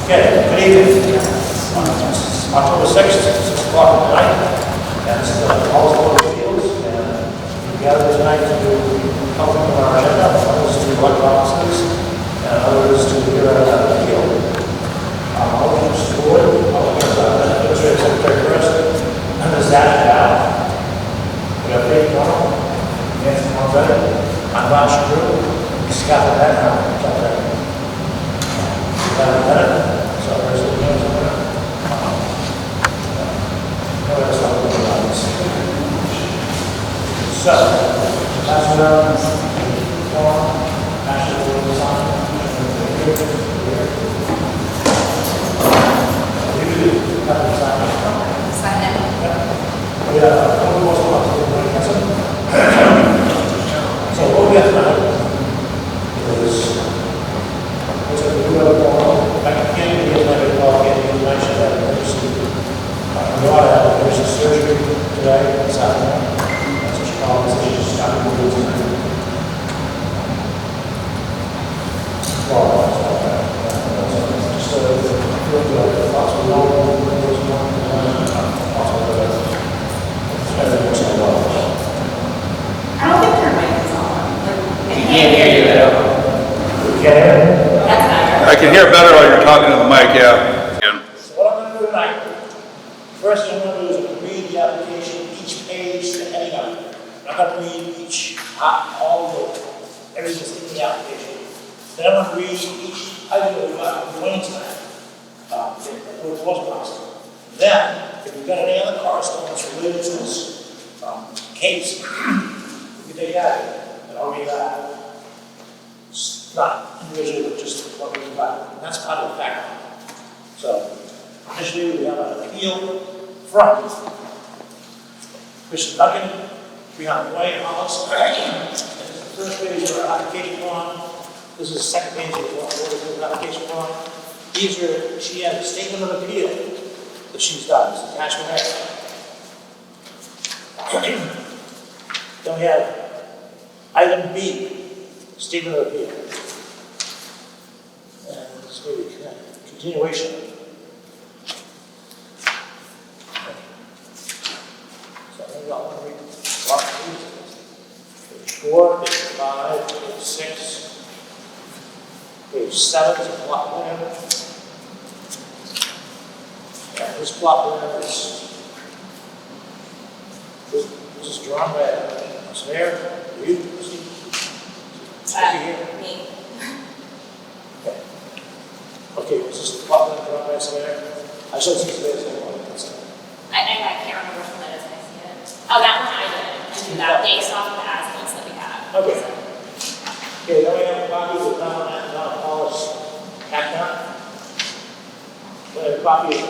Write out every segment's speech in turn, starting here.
Okay, good evening. October 6th, 6 o'clock at night. And this is the Hollis Board of Appeals. And we gathered tonight to help with our agenda. Others to elect officers, and others to hear an appeal. I'll introduce the board. I'll introduce the Administrative Secretary first. And there's that down. We have Dave Donald, Nancy Montetti, I'm Bob Shapiro, Scott Beck, so there's the names on there. So, that's what I'm form, national design, here. You do have to sign it. Sign it. Yeah. We have a couple more spots to bring us in. So what we have tonight is what's a new level back in Canada, we have a call getting information that we received. We ought to have a nurse's surgery today, this afternoon. That's what she called us, she just got to do it tonight. Well, that's all right. Just so it feels like the thoughts we don't know what goes on, also it's better than what's going on. I don't think your mic is on. Like, You can't hear you at all. You can't hear me? that's better. I can hear better while you're talking to the mic, yeah. So what I'm going to do tonight, first thing I'm going to do is read the application, each page, the heading of it. I'm not going to read each, all of the, everything that's in the application. Then I'm going to read each item that we've got going tonight. It was possible. Then, if we've got any other correspondence related to this case, we can take that and I'll read that. It's not individually, but just what we've got. And that's part of the fact. So, initially, we have an appeal from Mr. Duncan, 300 Way, Hollis. This is the first page of our application form. This is the second page of the application form. She has a statement of appeal that she's done. It's attachment A. Then we have item B, statement of appeal. And this will be a continuation. So I think I'll read lots of these. Page 4, page 5, page 6, page 7 is a plot plan. And this plot plan is this is drawn by a surveyor. You see? Here. Me. Okay. Okay, is this the plot plan drawn by a surveyor? I showed some surveyors that one. I can't remember which one that is. I see it. Oh, that one I did. I do that based off of the as-built that we have. Okay. Okay, then we have a copy of the town and Hollis account. We have a copy of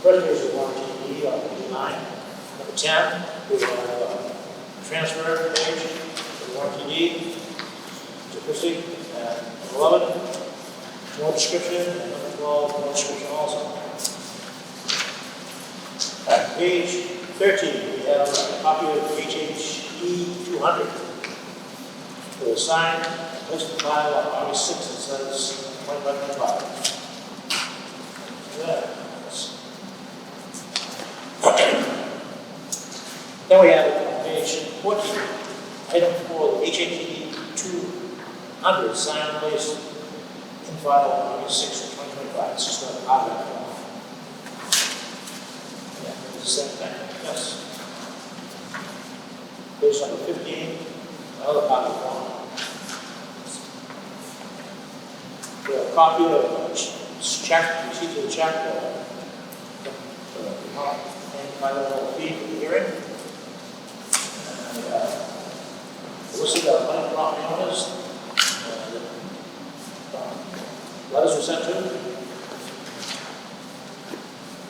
first page of warranty E on page 9. Number 10, we have a transfer page of warranty E to Christie. And 11, more description, and number 12, more description also. At page 13, we have a copy of HHE 200. For the sign, listed file on August 6th, it says 2525. Then we have page 14, item 4, the HHE 200, sign placed in file on August 6th, 2025. It's just a part of that. Yeah, it's the same thing. Yes. Page number 15, another copy of one. We have a copy of a check, receipt of the check, and final fee for the hearing. And listed our money property owners. Letters were sent to.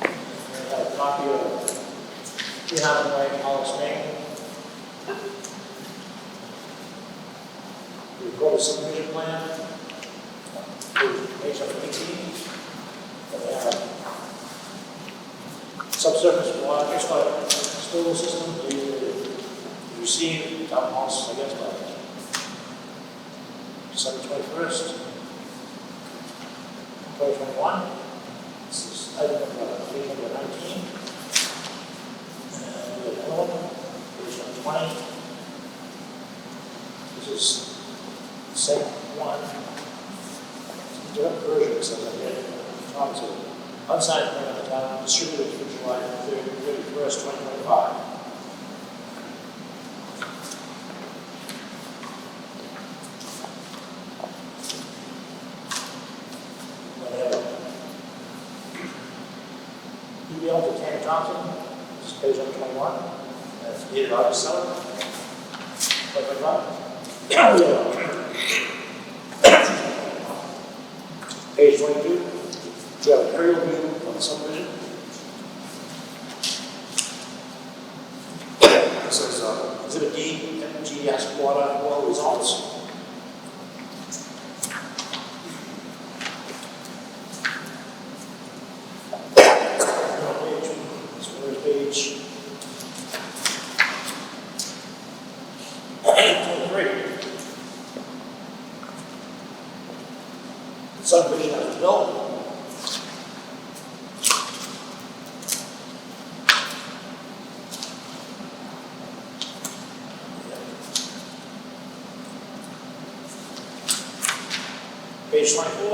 We have a copy of 300 Way, Hollis, Maine. We recorded subdivision plan. Page number 18. And we have subsurface water, wastewater disposal system. We received town halls, I guess, by December 21st. 2021. This is item number 319. And we have another one, page 120. This is the second one. Direct version says I get it. Unsigned plan of the town distributed through July 31st, 2025. Email to Tammy Thompson, this is page 121. That's dated August 7th, 2025. Page 22, we have an aerial view of the subdivision. This is Exhibit D, MGS water well results. Page 23. Subdivision as built. Page 24,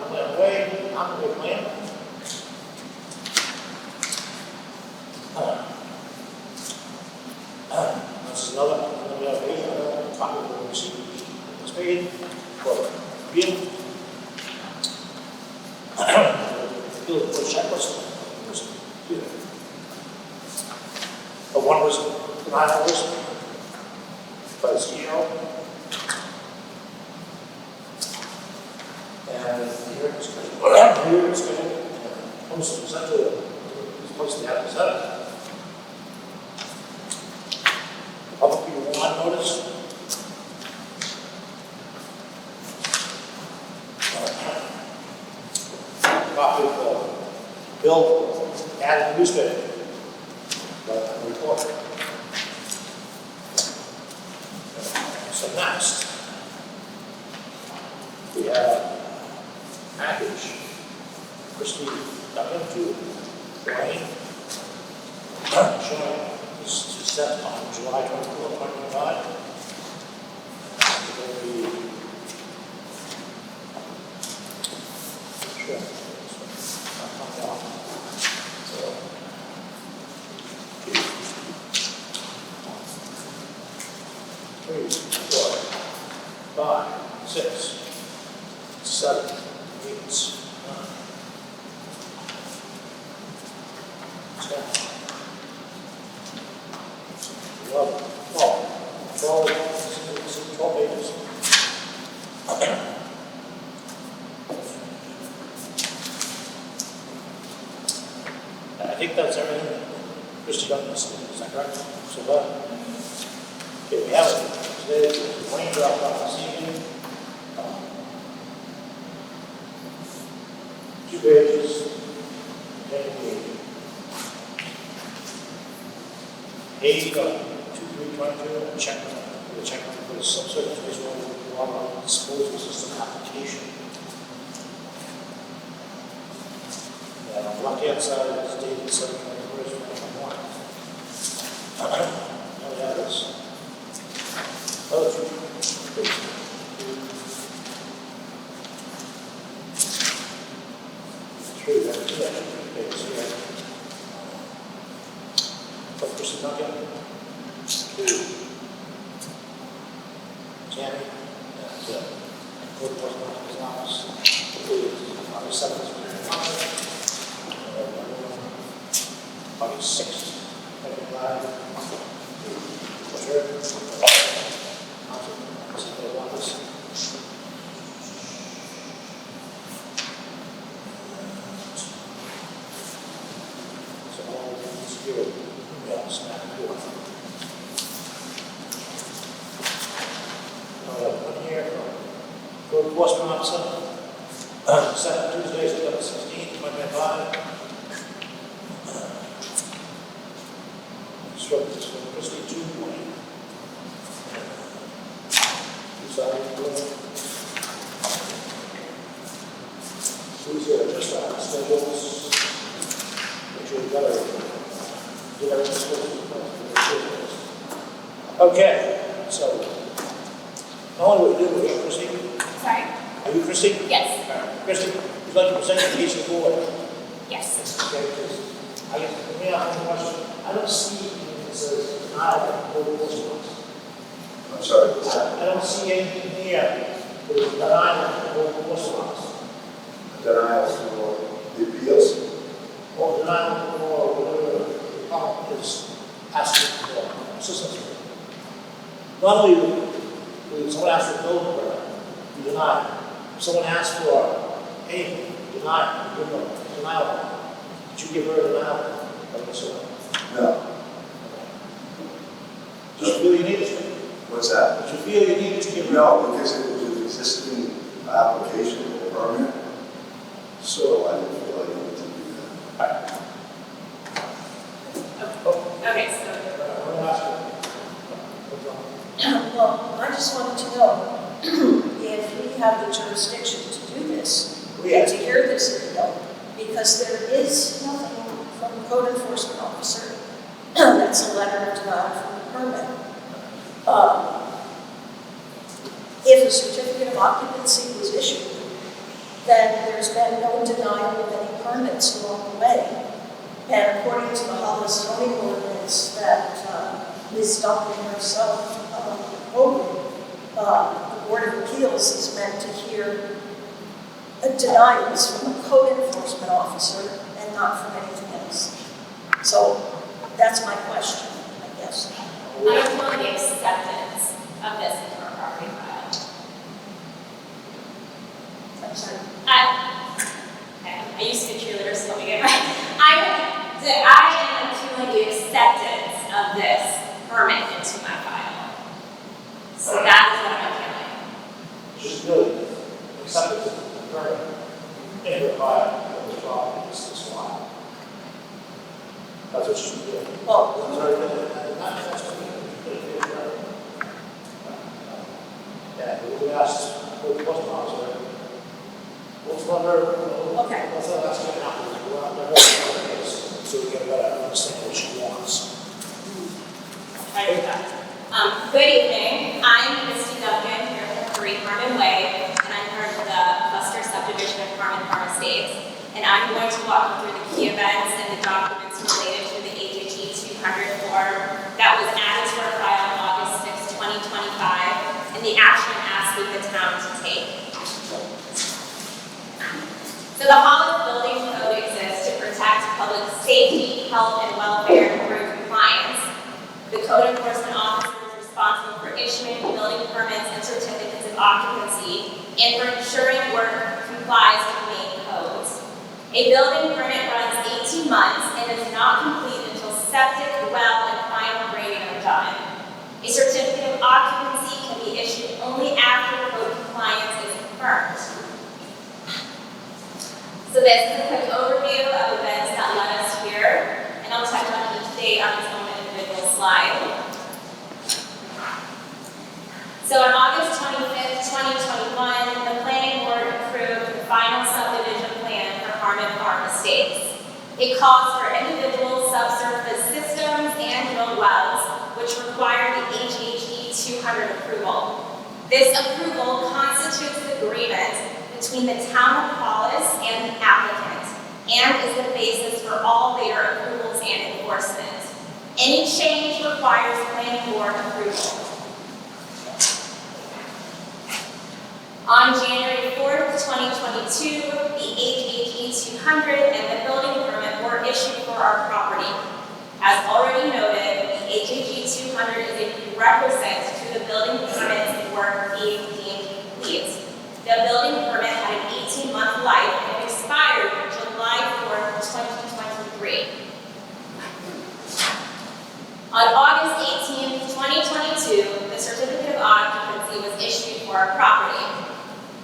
plan way, operating plan. This is another copy of the receipt. It's paid for review. Field for checklist. One was denied hours by the CEO. And here it's good. Here it's good. Almost essentially, it's supposed to have to set it. Public reward notice. Copy of the bill added newspaper. Report. So next, we have package. Christie Duncan to Wayne. Showing this is set on July 24, 2025. Sure. Three, 4, 5, 6, 7, 8, 9, 10, 11, 12 pages. I think that's everything. Christie Duncan, is that correct? So that. Okay, we have it. Today, the plane dropped off this evening. 2 pages. 10 pages. 8 of 2322, and check for the subsurface visual water disposal system application. And on the left-hand side, it's dated 7/21/2021. Now we have this. Other 2 pages. 3, that's 2 pages here. But Christie Duncan, 2, Tammy, and Code Enforcement Office, August 7th, 2025, August 6th, 2025, Code Enforcement Officer, second Tuesday, September 16th, 2025. Instructors for Christie 2 Wayne. Suicide schedules, which we've got to get everything supposed to be. Okay, so, now what do we do? Are you Chrissy? Sorry? Are you Chrissy? Yes. Chrissy, would you like to present the case to the board? Yes. Okay, because I guess, for me, I have a question. I don't see anything that says denial of all response. I'm sorry. I don't see anything here that is denial of all response. Denial for the appeals? Or denial or whatever the problem is asking for assistance with. Not only will someone ask for a building permit, you deny it. If someone asks for anything, deny it, give them a denial. Did you give her a denial of this one? No. Did you feel you needed to? What's that? Did you feel you needed to give her? No, because it was an existing application or permit, so I didn't feel I needed to do that. Okay, so, I'm going to ask her. Well, I just wanted to know if we have the jurisdiction to do this, and to hear this appeal, because there is nothing from the code enforcement officer that's a letter of denial from the permit. If a certificate of occupancy was issued, then there's been no denial of any permits along the way. And according to the Hollis zoning ordinance that Ms. Duncan herself quoted, the Board of Appeals is meant to hear denials from a code enforcement officer and not from anything else. So that's my question, I guess. I don't want the acceptance of this into our property file. I'm sorry. I used to be a cheerleader, so let me get right. I am appealing the acceptance of this permit into my file. So that is what I'm appealing. Just really accept it as a permit. In your file, the problem is this file. That's what she's doing. Well, That's very good. That's what yeah, we asked, what's the officer? What's the number? Okay. What's the last thing happened? We're out there, so we get a better understanding what she wants. Try to do that. Good evening. I'm Christy Duncan here from 3 Harmon Way, and I'm part of the cluster subdivision of Harmon Farm Estates. And I'm going to walk you through the key events and the documents related to the HHE 200 form that was added to our file on August 6, 2025, and the action I'm asking the town to take. So the Hollis Building Code exists to protect public safety, health, and welfare through compliance. The code enforcement officer is responsible for issuing building permits and certificates of occupancy and for ensuring work complies with main codes. A building permit runs 18 months and is not complete until septic, well, and final grading are done. A certificate of occupancy can be issued only after code compliance is confirmed. So this is a quick overview of events that led us here, and I'll touch on each date on its own individual slide. So on August 25th, 2021, the planning board approved the final subdivision plan for Harmon Farm Estates. It calls for individual subsurface systems and drilled wells, which require the HHE 200 approval. This approval constitutes the agreement between the town of Hollis and the applicant, and is the basis for all later approvals and enforcement. Any change requires planning board approval. On January 4th, 2022, the HHE 200 and the building permit were issued for our property. As already noted, the HHE 200 is a prerequisite to the building permit's work being deemed complete. The building permit had an 18-month life and expired July 4th, 2023. On August 18th, 2022, the certificate of occupancy was issued for our property.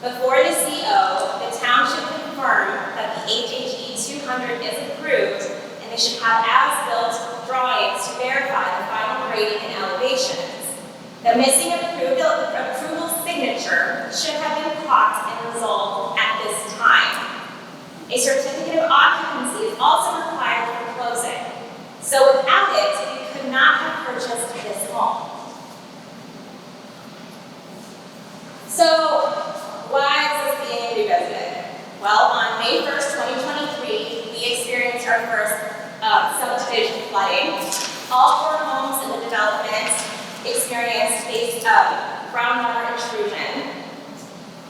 Before the CO, the town should confirm that the HHE 200 is approved, and they should have as-built drawings to verify the final grading and elevations. The missing approval signature should have been caught and resolved at this time. A certificate of occupancy is also required for closing. So without it, we could not have purchased this home. So why is this being revisited? Well, on May 1st, 2023, we experienced our first subdivision flooding. All 4 homes in the development experienced groundwater intrusion.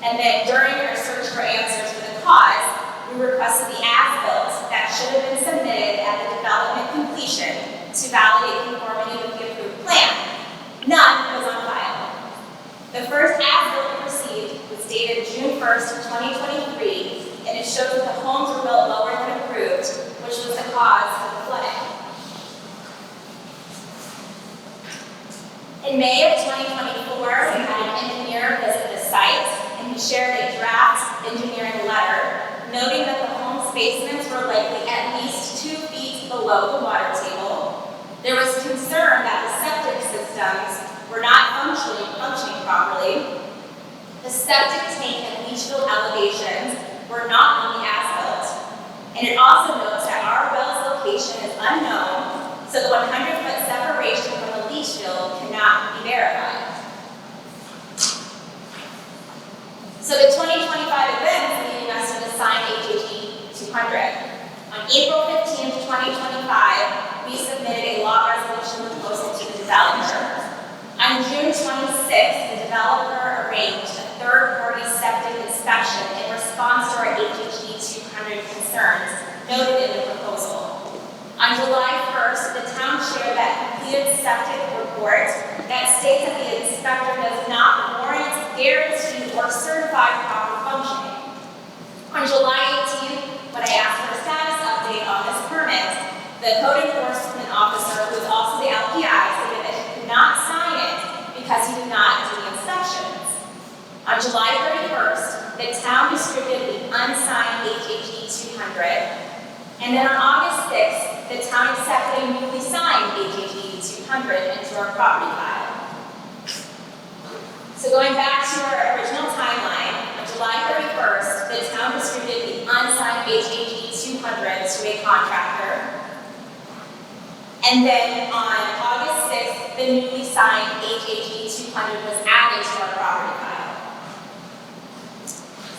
And then during our search for answers for the cause, we requested the as-built that should have been submitted at the development completion to validate conformity with the approved plan. None was on file. The first as-built received was dated June 1st, 2023, and it showed that the homes were built lower than approved, which was the cause of the flooding. In May of 2024, we had an engineer visit the site, and he shared a draft engineering letter noting that the home's basements were likely at least 2 feet below the water table. There was concern that the septic systems were not functioning properly. The septic tank and leach field elevations were not on the as-built. And it also notes that our well's location is unknown, so the 100-foot separation from the leach field cannot be verified. So the 2025 event is leading us to the signed HHE 200. On April 15th, 2025, we submitted a law resolution proposal to the developer. On June 26th, the developer arranged a third-party septic inspection in response to our HHE 200 concerns noted in the proposal. On July 1st, the town shared that completed septic report that states that the inspector does not warrant, guarantee, or certify proper functioning. On July 18th, when I asked for a status update on this permit, the code enforcement officer, who is also the LPI, stated that he could not sign it because he did not do the inspections. On July 31st, the town distributed the unsigned HHE 200. And then on August 6th, the town accepted a newly signed HHE 200 into our property file. So going back to our original timeline, on July 31st, the town distributed the unsigned HHE 200 to a contractor. And then on August 6th, the newly signed HHE 200 was added to our property file.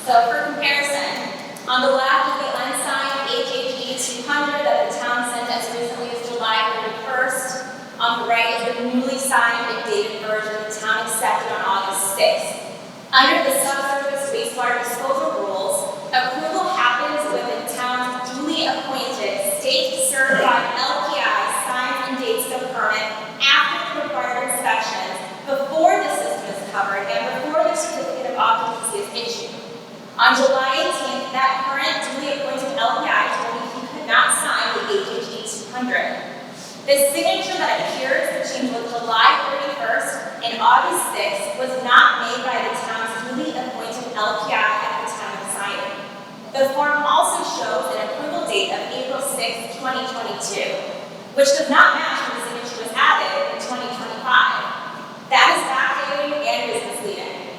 So for comparison, on the left is the unsigned HHE 200 that the town sent as recently as July 31st. On the right is the newly signed and dated version the town accepted on August 6th. Under the subsurface wastewater disposal rules, approval happens when the town's duly appointed state-certified LPI signs and dates the permit after the required inspections, before the system is covered, and before the certificate of occupancy is issued. On July 18th, that current duly appointed LPI told me he could not sign the HHE 200. The signature that appears between July 31st and August 6th was not made by the town's duly appointed LPI at the time of signing. The form also shows an approval date of April 6th, 2022, which does not match when the signature was added in 2025. That is backdated and is misleading.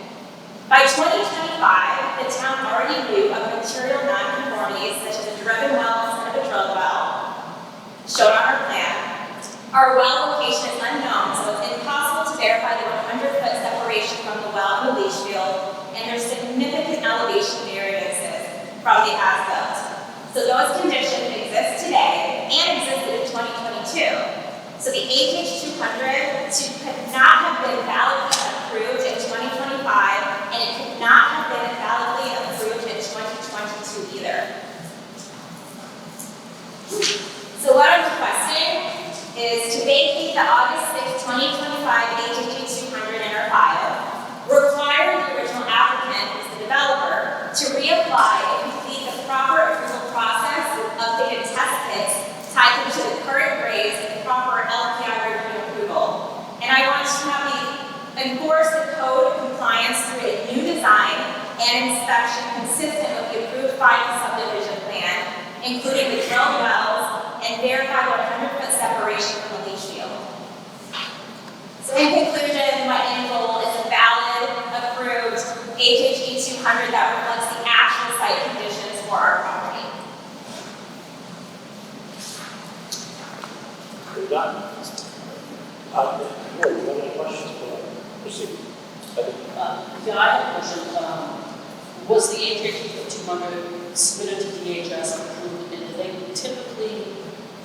By 2025, the town already knew of material nonconformities such as a driven well instead of a drilled well, shown on our plan. Our well location is unknown, so it's impossible to verify the 100-foot separation from the well and the leach field, and there's significant elevation variances from the as-built. So those conditions exist today and existed in 2022. So the HH 200 could not have been validly approved in 2025, and it could not have been validly approved in 2022 either. So what I'm requesting is to vacate the August 6, 2025 HHE 200 in our file, require the original applicant, who's the developer, to reapply and complete the proper approval process with updated test kits tied to the current grades and proper LPI review approval. And I want to have me enforce the code compliance through a new design and inspection consistent with the approved final subdivision plan, including the drilled wells, and verify 100-foot separation from the leach field. So in conclusion, my end goal is a valid, approved HHE 200 that reflects the actual site conditions for our property. Very done. Board, do you have any questions for proceed? Yeah, I have a question. Was the HHT 200 submitted to DHS and approved, and do they typically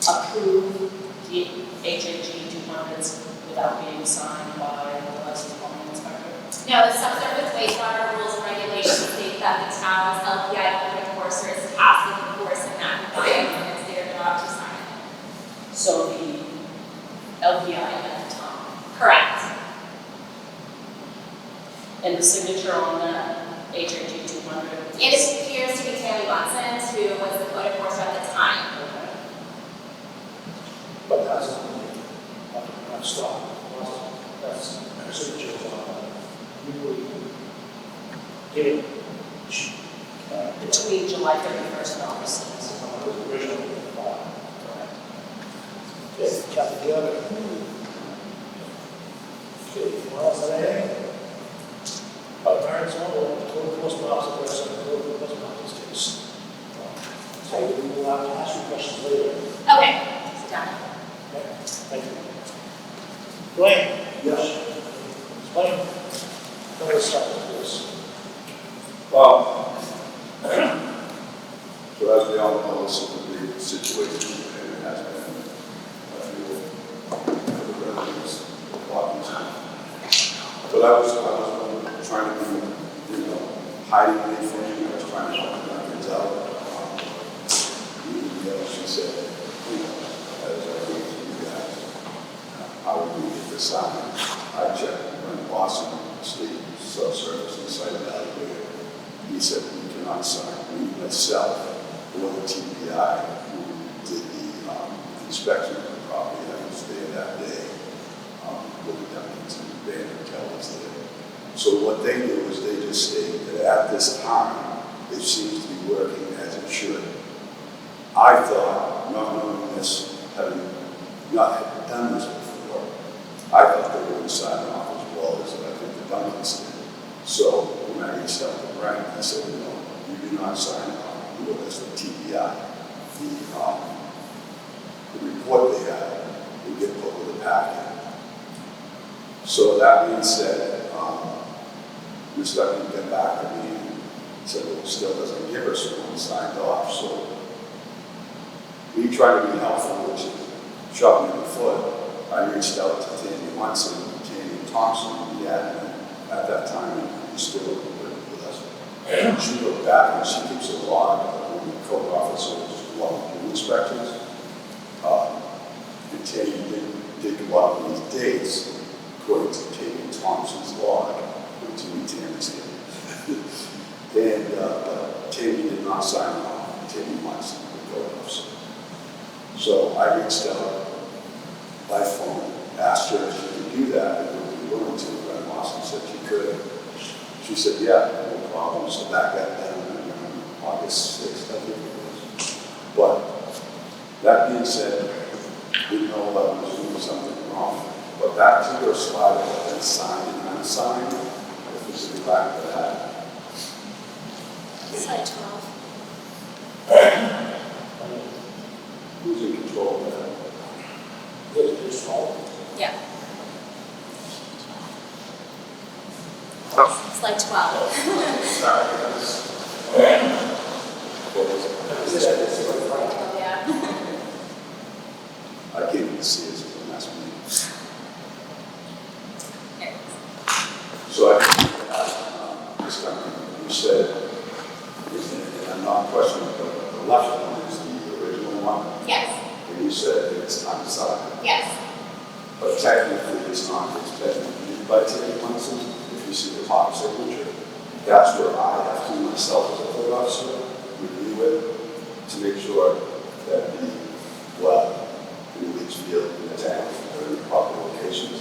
approve the HHT 200s without being signed by the licensed plumbing inspector? No, the subsurface wastewater rules and regulations state that the town's LPI code enforcer is tasked with enforcing that compliance, and it's their job to sign it. So the LPI at the time, Correct. and the signature on that HHT 200? It appears to be Tammy Munson, who was the code enforcer at the time. Okay. But that's not stop. That's procedures usually given. Between July 31st and August 6th. Original file. Okay, chapter together. Okay, anyone else have anything? Parents, or code enforcement officer, person, code enforcement officer's case. So we will have to ask you questions later. Okay, it's done. Okay, thank you. Dwayne? Yes. Explain. Don't let's start with this. Well, so as we all know, this is a big situation, and it has been, for the residents of Watkins. But I was trying to be, hiding anything, I was trying to help my kids out. She said, as I read to you guys, how would we get this out? I checked when Boston State Subsurface and Site Evaluator. He said, we cannot sign, we myself, or the TPI, who did the inspection of the property, I was there that day, looking down into the van hotel was there. So what they do is they just state that at this time, it seems to be working as it should. I thought, not knowing this, having not done this before, I thought they were signing off as well as I think the Duncans did. So when I reached out to Brian, I said, no, you do not sign off. You know, that's the TPI. The report they had would get put with the packet. So that being said, Mr. Duncan got back to me and said, well, it still doesn't give us one signed off. So we tried to be helpful, which shot me in the foot. I reached out to Tammy Munson and Tammy Thompson, the admin at that time, and he's still working with us. And she looked back and she keeps a log of when the code officers log the inspections. And Tammy did go out these dates according to Tammy Thompson's log, which to me Tammy's here. And Tammy did not sign off. Tammy Munson, the code officer. So I reached out by phone, asked her if she could do that, and would be willing to. And Austin said she could. She said, yeah, no problem. So back that down on August 6th, I think it was. But that being said, we know that I was doing something wrong. But that particular slide that been signed and unsigned, if we should go back to that. Slide 12. Who's in control of that? It's all. Yeah. Oh. Slide 12. Sorry, what was it? Yeah. I can't even see it, so that's me. Here. So I this time you said, and I'm not questioning, but the left one is the original one, Yes. and you said it's unsigned. Yes. But technically, it's not, it's technically by Tammy Munson, if you see the top signature. That's where I have to myself as a code officer review it to make sure that the well in each field in the tank are in the proper locations.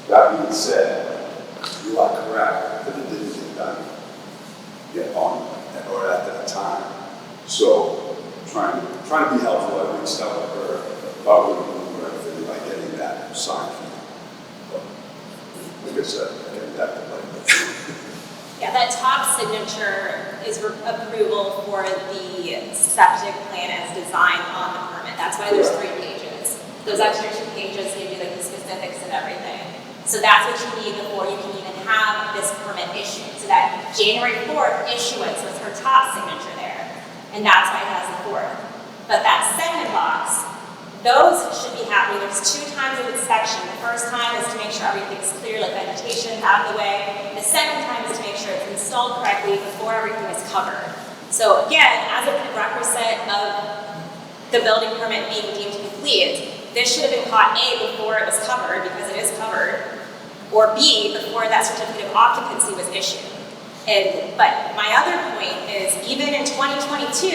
That being said, you are correct that it didn't get done yet on or at that time. So trying to be helpful, I reached out to her about what we were doing by getting that signed. But like I said, getting that to like Yeah, that top signature is approval for the septic plan as designed on the permit. That's why there's 3 pages. Those extra 2 pages give you like the specifics of everything. So that's what you need before you can even have this permit issued. So that January 4th issuance was her top signature there. And that's why it has the 4th. But that second box, those should be happening. There's 2 times of inspection. The first time is to make sure everything's clear, like vegetation's out of the way. The second time is to make sure it's installed correctly before everything is covered. So again, as a prerequisite of the building permit being deemed complete, this should have been caught A, before it was covered, because it is covered, or B, before that certificate of occupancy was issued. But my other point is, even in 2022,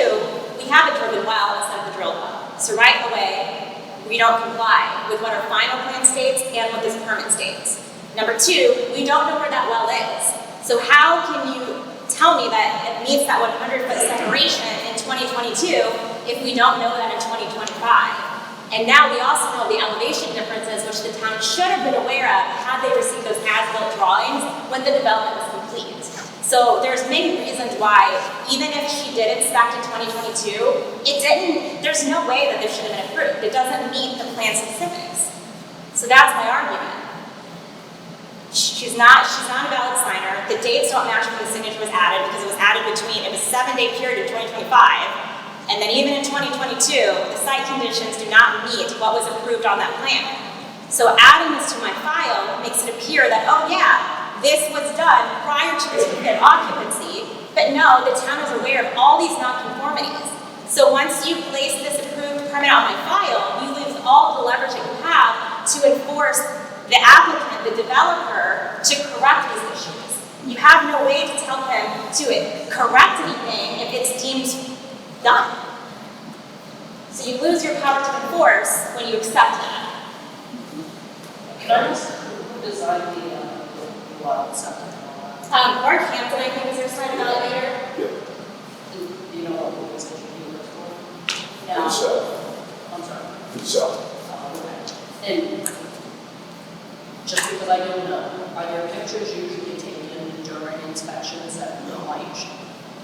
we have a driven well instead of a drilled well. So right away, we don't comply with what our final plan states and what this permit states. Number 2, we don't know where that well is. So how can you tell me that it meets that 100-foot separation in 2022 if we don't know that in 2025? And now we also know the elevation differences, which the town should have been aware of had they received those as-built drawings when the development was complete. So there's many reasons why, even if she did inspect in 2022, there's no way that this should have been approved. It doesn't meet the plan specifics. So that's my argument. She's not a valid signer. The dates don't match when the signature was added, because it was added between, it was a 7-day period in 2025. And then even in 2022, the site conditions do not meet what was approved on that plan. So adding this to my file makes it appear that, oh yeah, this was done prior to the certificate of occupancy, but no, the town is aware of all these nonconformities. So once you place this approved permit on my file, you lose all the leverage that you have to enforce the applicant, the developer, to correct these issues. You have no way to tell him to correct anything if it's deemed done. So you lose your power to enforce when you accept that. Can I ask who designed the well septic and all that? Mark Hampton, I think, is their site evaluator. Yeah. Do you know what the position he works for? No. Himself. I'm sorry. Himself. Okay. And just because I don't know, are there pictures usually taken during inspections that might?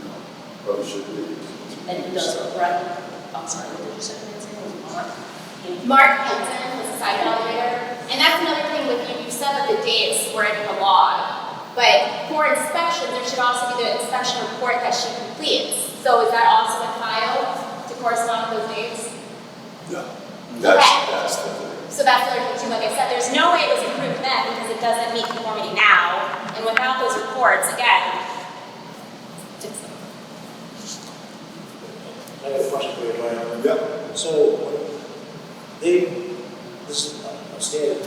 No. Probably should be. And does Brett, I'm sorry, what did you say? Mark? Mark Hampton was the site evaluator. And that's another thing with you. You said that the dates were in the log. But for inspection, there should also be the inspection report that she completes. So is that also in file to correspond with those dates? No. Okay. That's the thing. So that's the other thing too. Like I said, there's no way it was approved then because it doesn't meet conformity now. And without those reports, again, I have a question for you, Brian. Yeah. So, this is a standard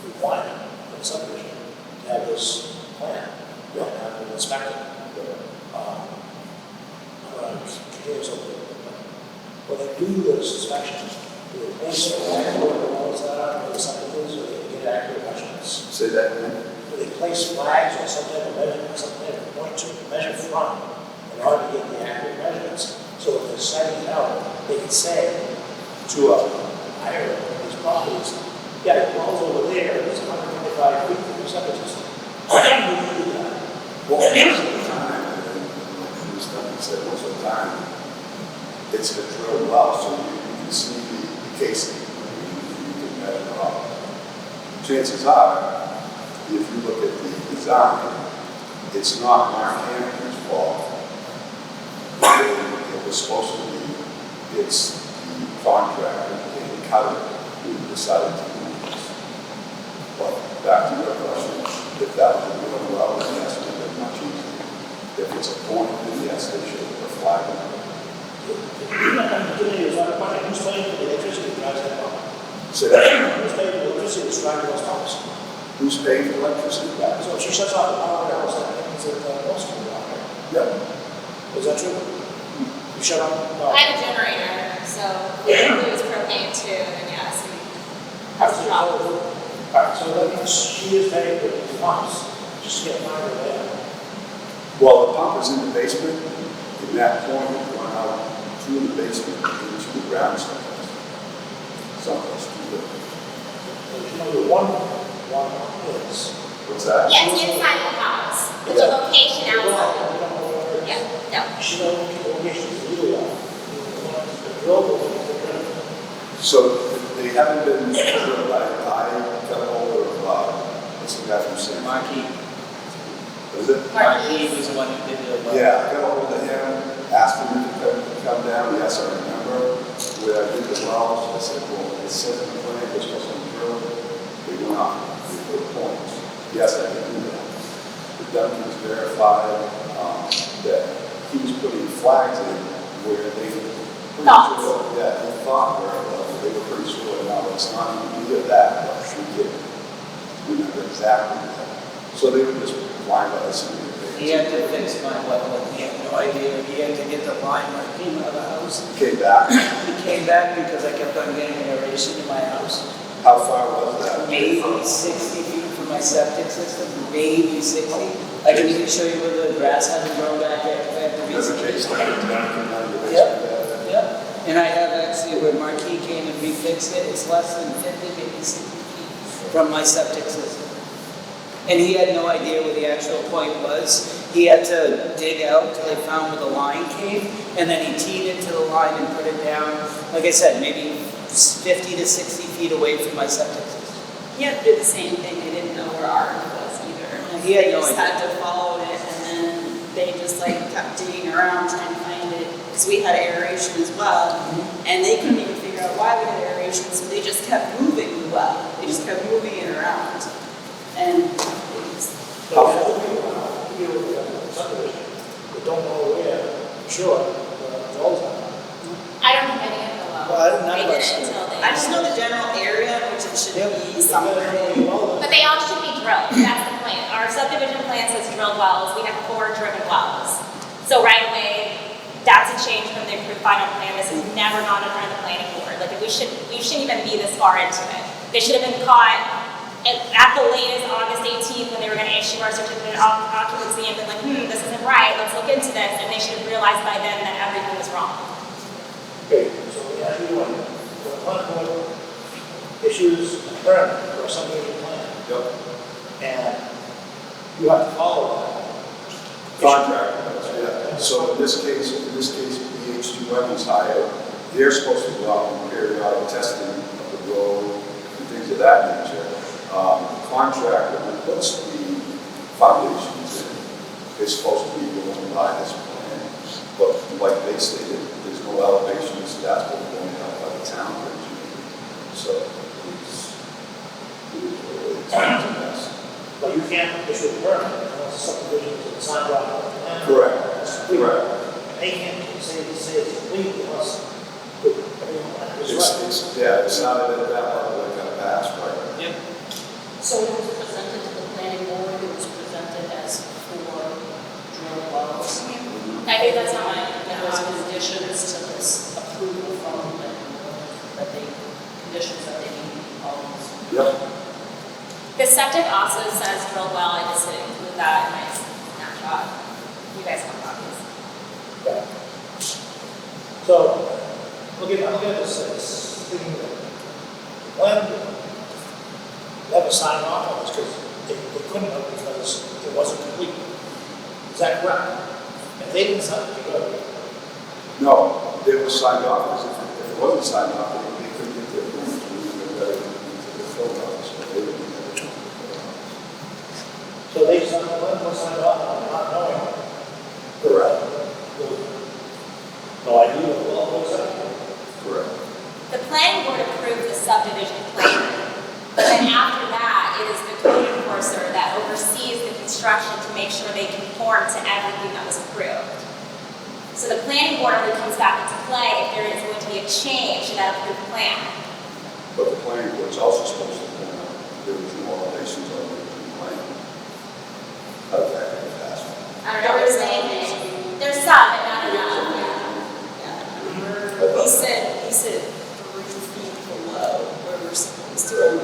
requirement for the subdivision to have this plan, and have it inspected. I'm going to continue something. When they do those inspections, do they place flags where the walls are, where the septic is, or do they get accurate measurements? Say that again. Do they place flags or some type of measurement, something to point to, measure from, in order to get the accurate measurements? So if they're setting it out, they can say to a buyer of these properties, yeah, the wall's over there, it's 125 feet from the septic system. Why can't we do that? Well, most of the time, and this stuff he said most of the time, it's a drill well, so you can see the casing, you can measure up. Chances are, if you look at the design, it's not Mark Hampton's fault. It was supposed to be, it's the contractor and Cutter who decided to do this. But back to your question, if that was a real well, then yes, it would have been much easier. If it's a point, then yes, they should have flagged it. Who's paying for the electricity that drives that pump? Say that. Who's paying for the electricity that's driving those pumps? Who's paying for electricity? Yeah, so if she shuts off the power at house, that means that most of them are. Yeah. Is that true? You shut off the power? I have a generator, so if we lose propane too, then yes, that's the problem. Alright, so that means she is paying for the pumps, just to get mine over there. Well, the pump is in the basement, and that point is run out through the basement into the ground someplace. Someplace through the, You know, the one is. what's that? Yes, inside the house, with the location outside. Yeah, no. She knows the location is really well. The drill, So haven't been, I got hold of, what's the guy from San Marquis. Is it? Marquis was the one who did the. Yeah, I got hold of him, asked him if he could come down. Yes, I remember where I did the wells. I said, well, it says in the plan, this wasn't true. They went off, they put points. Yes, I can do that. The Duncan's verified that he was putting flags in where they pretty Thought. sure, yeah, he thought where it was. They were pretty sure, now it's not either that, but we did. We never exactly that. So they were just blind by us. He had to fix my well, he had no idea, he had to get the line when I came out of the house. Came back. He came back because I kept on getting aeration in my house. How far was that? Maybe 60 feet from my septic system, maybe 60. I can even show you where the grass hasn't grown back yet, because I have to Remember reseed. Jay started down in the basement? Yep. Yep, and I have actually where Marquis came and refixed it, it's less than 50, maybe 60 feet from my septic system. And he had no idea where the actual point was. He had to dig out till they found where the line came, and then he teed it to the line and put it down, like I said, maybe 50 to 60 feet away from my septic system. He had to do the same thing, they didn't know where ours was either. He had They no just idea. had to follow it, and then they just like kept digging around trying to find it, because we had aeration as well, and they couldn't even figure out why we had aeration, so they just kept moving the well. They just kept moving it around, and it was, So if you subdivision, you don't know where, sure, it's all the time. I don't have any of the wells. Well, none They of did us it do. until they. I just know the general area, which it should be somewhere. But they all should be drilled, that's the plan. Our subdivision plan says drilled wells, we have 4 driven wells. So right away, that's a change from the approved final plan, this has never gone in front of the planning board. Like, we shouldn't even be this far into it. They should have been caught at the latest August 18th when they were gonna issue our certificate of occupancy and been like, this isn't right, let's look into this, and they should have realized by then that everything was wrong. Okay, so we have to do one. The planning board issues a permit for a subdivision plan, Yep. and you have to follow that. Contract, yeah. So in this case, BH2 Weapons Hire, they're supposed to go out and periodic testing of the road and things of that nature. Contractor who puts the foundations in is supposed to be going by this plan. But like they stated, there's no elevations, that's what we're going out by the town engineer. So it's a mess. But you can't issue a permit unless the subdivision is signed off on the plan. Correct. It's complete. Correct. And they can't say it's complete unless everyone is right. It's not at that level that got passed, right? Yep. So it was presented to the planning board, it was presented as 4 drill wells. I think that's how And there's conditions to this approval from the planning board, that they, conditions that they need all these. Yep. The septic also says drill well, I just didn't include that in my snapshot. You guys have copies. Yeah. So, look at this thing, when never signed off on this because they couldn't have because it wasn't complete. Is that correct? If they didn't sign it, they could. No, they were signed off, because if it wasn't signed off, they couldn't get their approval to move it into the field office, but they didn't get it. So they signed, when was signed off on not knowing? Correct. No idea what the law was like. Correct. The planning board approved the subdivision plan. But then after that, it is the code enforcer that oversees the construction to make sure they conform to everything that was approved. So the planning board only comes back into play if there is going to be a change to that approved plan. But the planning board's also supposed to point out there was no elevations on the plan. How did that get passed? I don't know if there's anything. There's some, but not enough. He said 3 feet below where we're supposed to.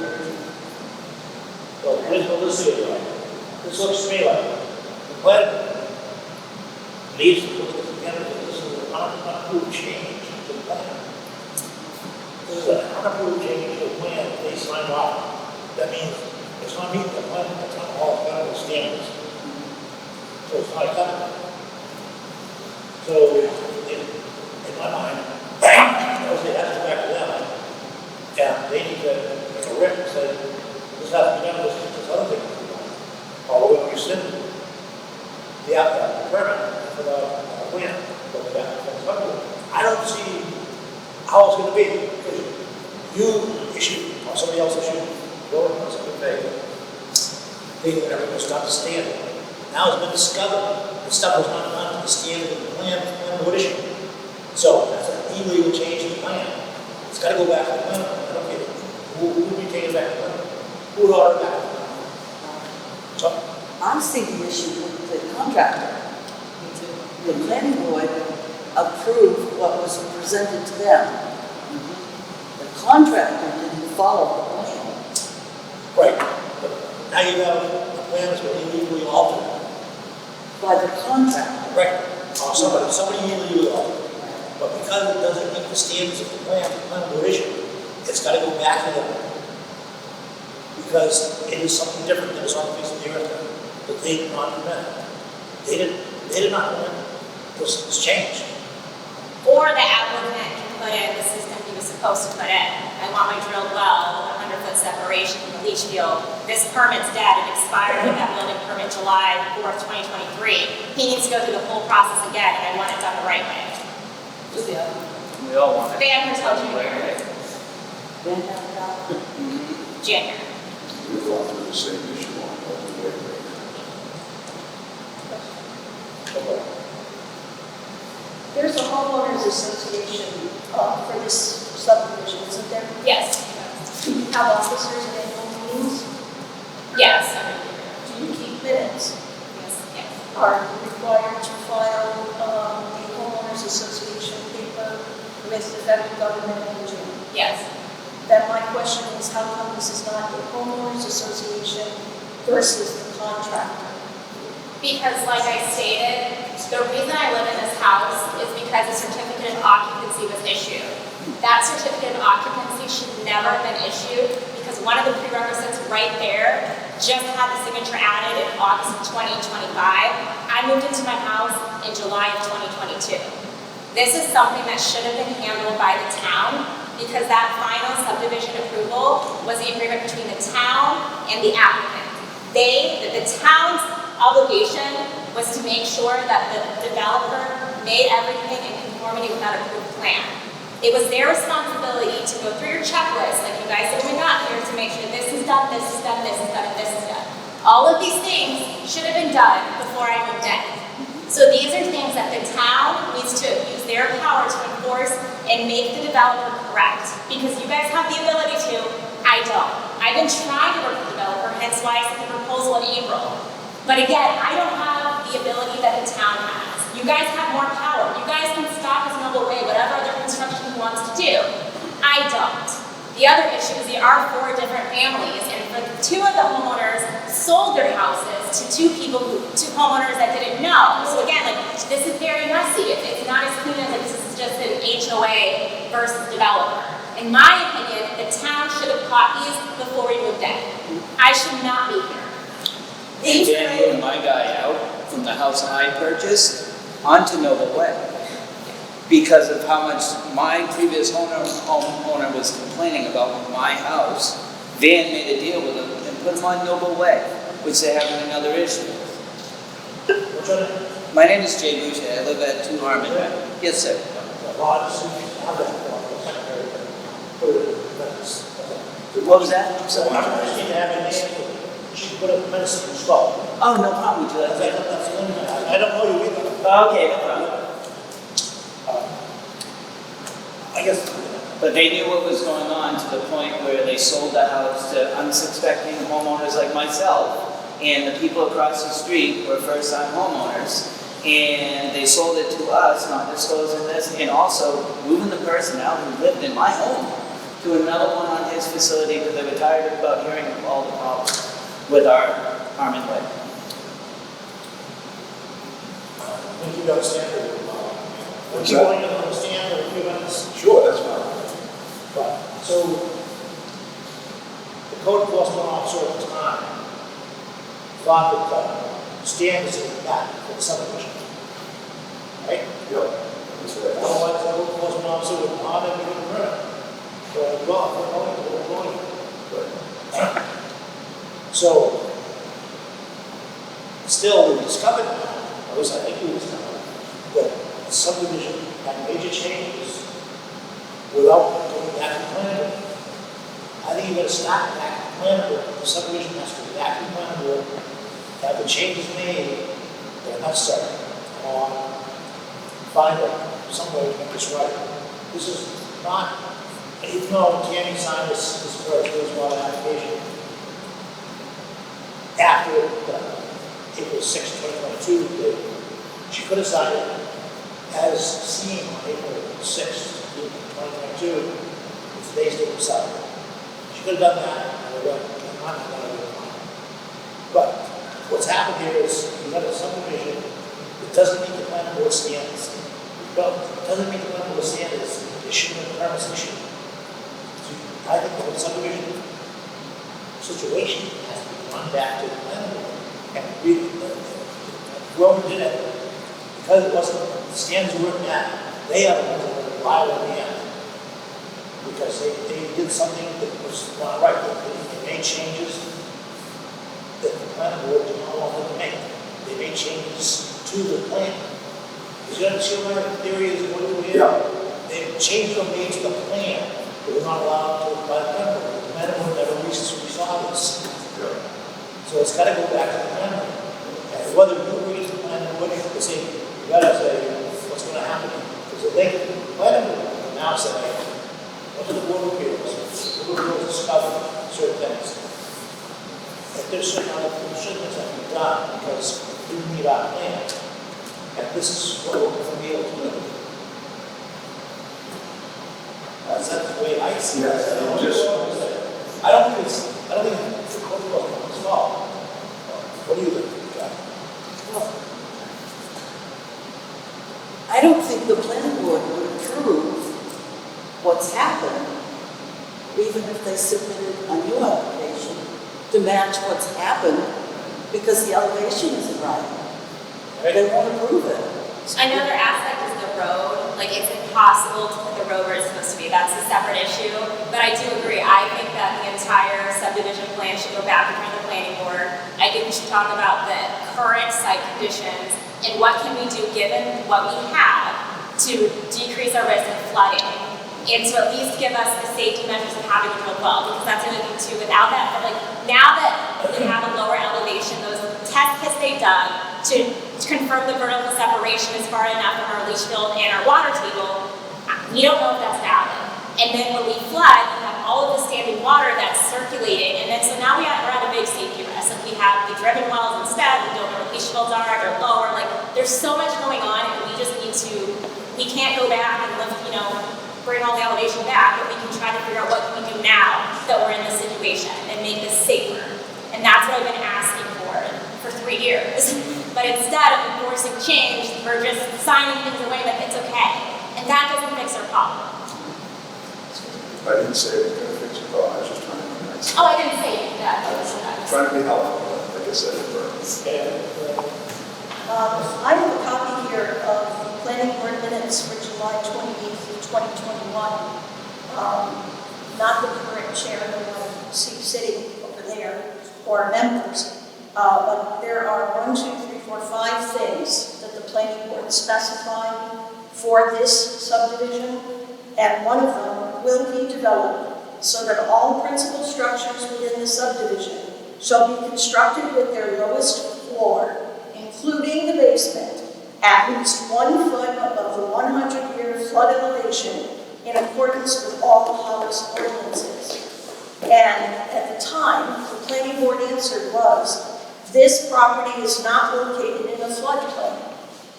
So here's what this is like. This looks to me like the plan needs to put this together, but this is an unapproved change to the plan. This is an unapproved change to the plan that they signed off. That means it's not meeting the plan, it's not all federal standards. So it's not acceptable. So in my mind, they have to go back to them. And they don't see how it's gonna be. Because you issue, or somebody else issue, your permits are good faith, thinking that everyone was not to standard. Now it's been discovered, the stuff was not done to the standard of the plan would issue. So that's an illegal change in the plan. It's gotta go back to the plan. I don't care who would be taking it back to the plan. Who would order it back? So, I see the issue with the contractor. The planning board approved what was presented to them. The contractor didn't follow the plan. right. But now you have a plan that's been illegally altered. By the contractor. Right. Or somebody illegally altered. But because it doesn't meet the standards of the plan would issue, it's gotta go back to them. Because it is something different than is on the face of the earth that they did not permit. They did not permit this change. Or the applicant can put in the system he was supposed to put in. I want my drilled well, 100-foot separation from the leach field. This permit's dead, it expired with that building permit July 4th, 2023. He needs to go through the whole process again, and I want it done the right way. We all want it. Ban until January. Then have that. January. We've gone through the same issue on the way. There's a homeowners association for this subdivision, isn't there? Yes. Do you have officers at annual meetings? Yes. Do you keep minutes? Yes. Are you required to file a homeowners association paper with the federal government in June? Yes. Then my question is, how come this is not a homeowners association versus the contractor? Because like I stated, the reason I live in this house is because a certificate of occupancy was issued. That certificate of occupancy should never have been issued because one of the prerequisites right there just had the signature added in August of 2025. I moved into my house in July of 2022. This is something that should have been handled by the town because that final subdivision approval was the agreement between the town and the applicant. The town's obligation was to make sure that the developer made everything in conformity with that approved plan. It was their responsibility to go through your checklist, like you guys did when we got here, to make sure this is done, this is done, this is done, and this is done. All of these things should have been done before I moved in. So these are things that the town needs to use their power to enforce and make the developer correct. Because you guys have the ability to, I don't. I've been trying to work with the developer, hence why I sent the proposal in April. But again, I don't have the ability that the town has. You guys have more power. You guys can stop his noble way, whatever other construction he wants to do. I don't. The other issue is there are 4 different families, and for 2 of the homeowners sold their houses to 2 homeowners that didn't know. So again, this is very messy. It's not as clean as this is just an HOA versus developer. In my opinion, the town should have caught these before we moved in. I should not be here. And then moved my guy out from the house I purchased onto Noble Way. Because of how much my previous homeowner was complaining about my house, Van made a deal with him and put him on Noble Way, which they're having another issue. What's your name? My name is Jay Boucher. I live at 2 Harmon Way. Yes, sir. What was that? I'm sorry. I'm just need to have a name. She put a medicine as well. Oh, no problem. Would you like that? That's the only thing. I don't know you either. Okay, no problem. I guess. But they knew what was going on to the point where they sold the house to unsuspecting homeowners like myself. And the people across the street were first-time homeowners. And they sold it to us, not disclosing this, and also moving the person out who lived in my home to another one on his facility because they were tired about hearing all the problems with our Harmon Way. I think you understand it. What's You that? want to understand or give us. Sure, that's fine. Right. So, the code enforcement officer at the time thought that standards are met for the subdivision. Right? Yeah, that's right. Otherwise, the code enforcement officer would not have given a permit. Well, we're going. Right. So, still, we discovered, at least I think we discovered, that subdivision had major major changes without going back to the planning board. I think you gotta start back to the planning board, the subdivision has to go back to the planning board, have the changes made that are necessary, or find some way to make this right. This is not, even though Tammy signed this first, there was one application after April 6, 2022, date, she could have signed it as seen on April 6, 2022, with today's date decided. She could have done that, and it would have not done it. But what's happened here is you got a subdivision that doesn't meet the planning board standards. Well, it doesn't meet the planning board standards, it shouldn't have been permits issued. I think the subdivision situation has to be run back to the planning board. And really, whoever did it, because it wasn't, the standards weren't met, they are the ones that were liable in the end. Because they did something that was not right. They made changes that the planning board did not want them to make. They made changes to the plan. Because you understand why the theory is what we're here? Yeah. They changed or made to the plan, but were not allowed to by the planning board. The planning board never resaw this. Yeah. So it's gotta go back to the planning board. And whether you read the planning board, you say, you gotta say, what's gonna happen? Because if they, the planning board can now say, what are the board of appeals? The board of appeals discover certain things. If there's certain things that can be done because we need our plan, and this is what we're gonna be able to do. That's the way I see it. Yes, I don't think it's the court's fault. What do you think, Jack? I don't think the planning board would approve what's happened, even if they submitted a new application to match what's happened, because the elevation isn't right. They won't approve it. Another aspect is the road, like it's impossible to put the road where it's supposed to be, that's a separate issue. But I do agree, I think that the entire subdivision plan should go back in front of the planning board. I think we should talk about the current site conditions and what can we do given what we have to decrease our risk of flooding. And to at least give us the safety measures of having a drill well, because that's the other thing too, without that, like now that we have a lower elevation, those test pits they dug to confirm the vertical separation is far enough from our leach field and our water table, we don't know if that's valid. And then when we flood, we have all of the standing water that's circulating, and then so now we're at a big safety risk. Like we have the driven wells instead, we don't know where leach fields are, they're lower, like there's so much going on, and we just need to, we can't go back and lift, bring all the elevation back, but we can try to figure out what can we do now that we're in this situation and make this safer. And that's what I've been asking for 3 years. But instead of enforcing change, we're just signing things away that it's okay. And that doesn't fix our problem. I didn't say it was gonna fix your problem, I was just trying to be nice. Oh, I didn't say that. Trying to be helpful, but like I said, it burns. I have a copy here of the planning board minutes for July 28th, 2021. Not the current chairman that I see sitting over there, or members, but there are 1, 2, 3, 4, 5 things that the planning board specified for this subdivision, and one of them will be developed so that all principal structures within the subdivision shall be constructed with their lowest floor, including the basement, at least 1 foot above the 100-year flood elevation in accordance with all the Hollis ordinances. And at the time, the planning board answer was, this property is not located in a floodplain.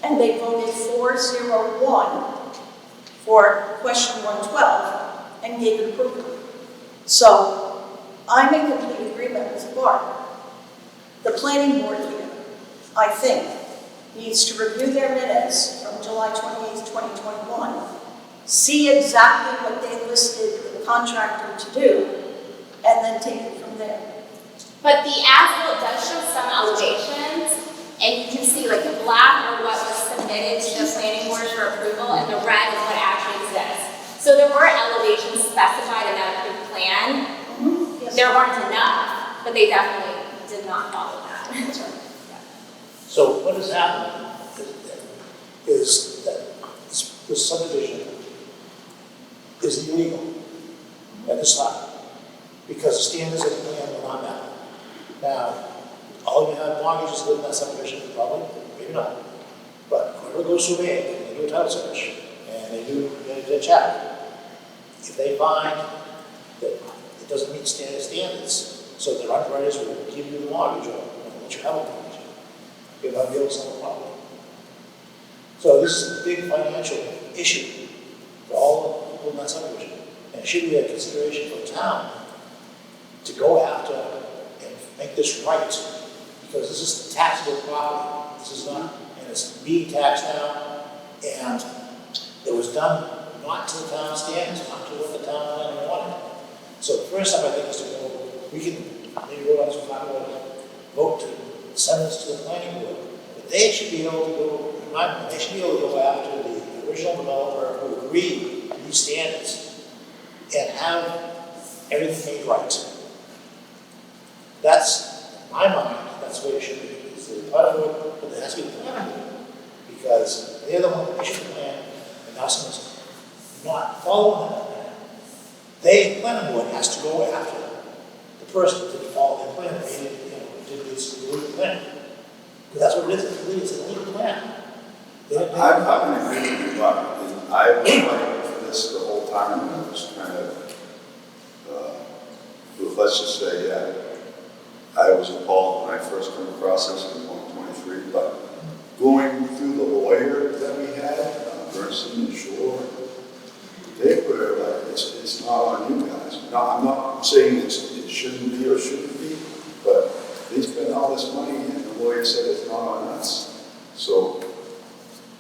And they voted 401 for question 112 and gave it approval. So I'm in complete agreement with Bart. The planning board here, I think, needs to review their minutes from July 28th, 2021, see exactly what they listed the contractor to do, and then take it from there. But the as-built does show some elevations, and you can see like the black are what was submitted to the planning board for approval, and the red is what actually exists. So there were elevations specified in that approved plan. Yes. There weren't enough, but they definitely did not follow that. That's right. So what has happened is that this subdivision is illegal at this time, because the standards of the plan are not met. Now, all you have mortgages live in that subdivision, probably, maybe not. But whoever goes surveying, and they do a title search, and they do their check, if they find that it doesn't meet standards, so their underwriters will give you the mortgage or let you have a mortgage, you're not be able to sell the property. So this is a big financial issue for all the people in that subdivision. And it should be a consideration for the town to go after and make this right, because this is taxable property. This is not, and it's being taxed now, and it was done not to the town standards, not to what the town plan wanted. So the first step, I think, is to go, we can maybe go out and talk about vote to send this to the planning board, but they should be able to go, in my mind, they should be able to go after the original developer who agreed to these standards and have everything made right. That's, in my mind, that's the way it should be. It's the part of it, but there has to be the planning board, because they're the one that issued the plan, and now someone's not following that plan. They, the planning board, has to go after the person that didn't follow their plan, they didn't, did this illegal plan. Because that's what it is, it's a legal plan. I'm in agreement with you, Bob, and I was fighting for this the whole time, and I was kind of, let's just say, yeah, I was appalled when I first came across this in 2023, but going through the lawyer that we had, Bernstein and Shore, they were like, it's not on you guys. Now, I'm not saying it shouldn't be or shouldn't be, but they spent all this money and the lawyer said it's not on us. So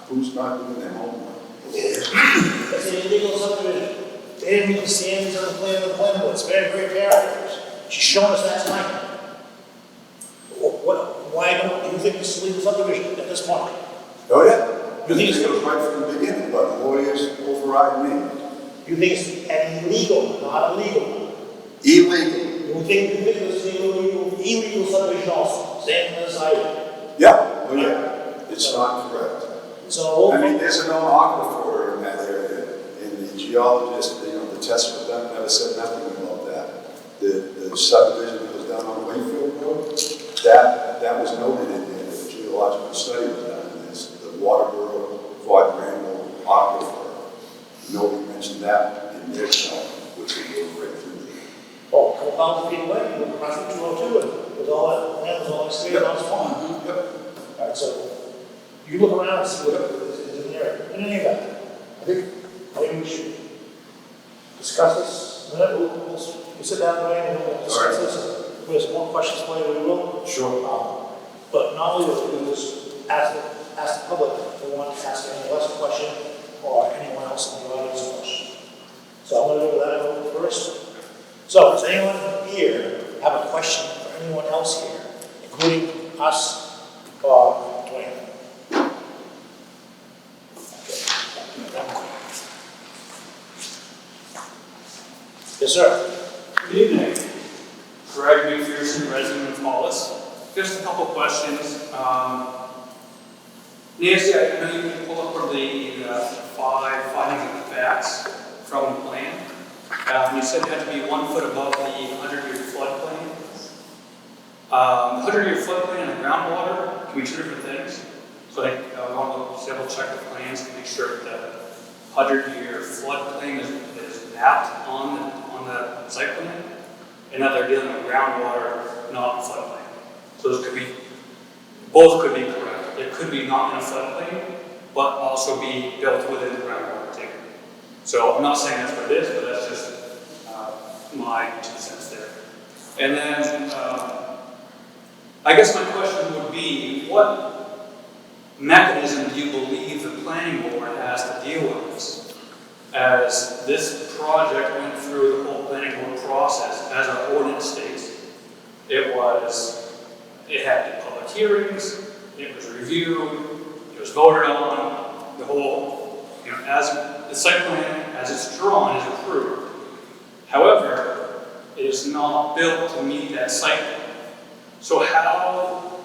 who's not doing their homework? It's an illegal subdivision. They didn't meet the standards of the plan of the planning board. It's very, very paragraphs. She's showing us that tonight. Why don't you think it's a legal subdivision at this point? Oh, yeah. You think it's it was right from the beginning, but lawyers override me. You think it's an illegal, not illegal? Illegal. You think it's an illegal subdivision also? Same as I. Yeah, oh yeah. It's not correct. So I mean, there's an aquifer in that area, and the geologist, the test was done, never said nothing about that. The subdivision that was done on Wakefield Road, that was noted in there, the geological study was done in this, the Waterboro quadrangle aquifer. Nobody mentioned that in their study, which would go right through there. a couple thousand feet away, you look across the 202, and with all that land was all straight on its pond. Yep. All right, so you look around and see what is in the area. In any event, I think maybe we should discuss this. We'll sit down today and we'll discuss this. If there's more questions for you, we will. Sure. But normally what we do is ask the public if they want to ask any less question or anyone else in the audience a question. So I'm going to go with that vote first. So does anyone here have a question for anyone else here, including us or Dwayne? Yes, sir. Good evening. Greg McPherson, resident of Hollis. Just a couple questions. Nancy, I know you can pull up from the 5 findings of facts from the plan. You said it had to be 1 foot above the 100-year floodplain. 100-year floodplain and groundwater can be 2 different things. So I think I want to double check the plans to make sure that the 100-year floodplain is mapped on the site plan, and that they're dealing with groundwater, not floodplain. So those both could be correct. It could be not in a floodplain, but also be built within the groundwater table. So I'm not saying that's what it is, but that's just my 2 cents there. And then I guess my question would be, what mechanism do you believe the planning board has to deal with this? As this project went through the whole planning board process, as our ordinance states, it had public hearings, it was reviewed, it was voted on, the whole, as the site plan, as it's drawn, is approved. However, it is not built to meet that site plan. So how,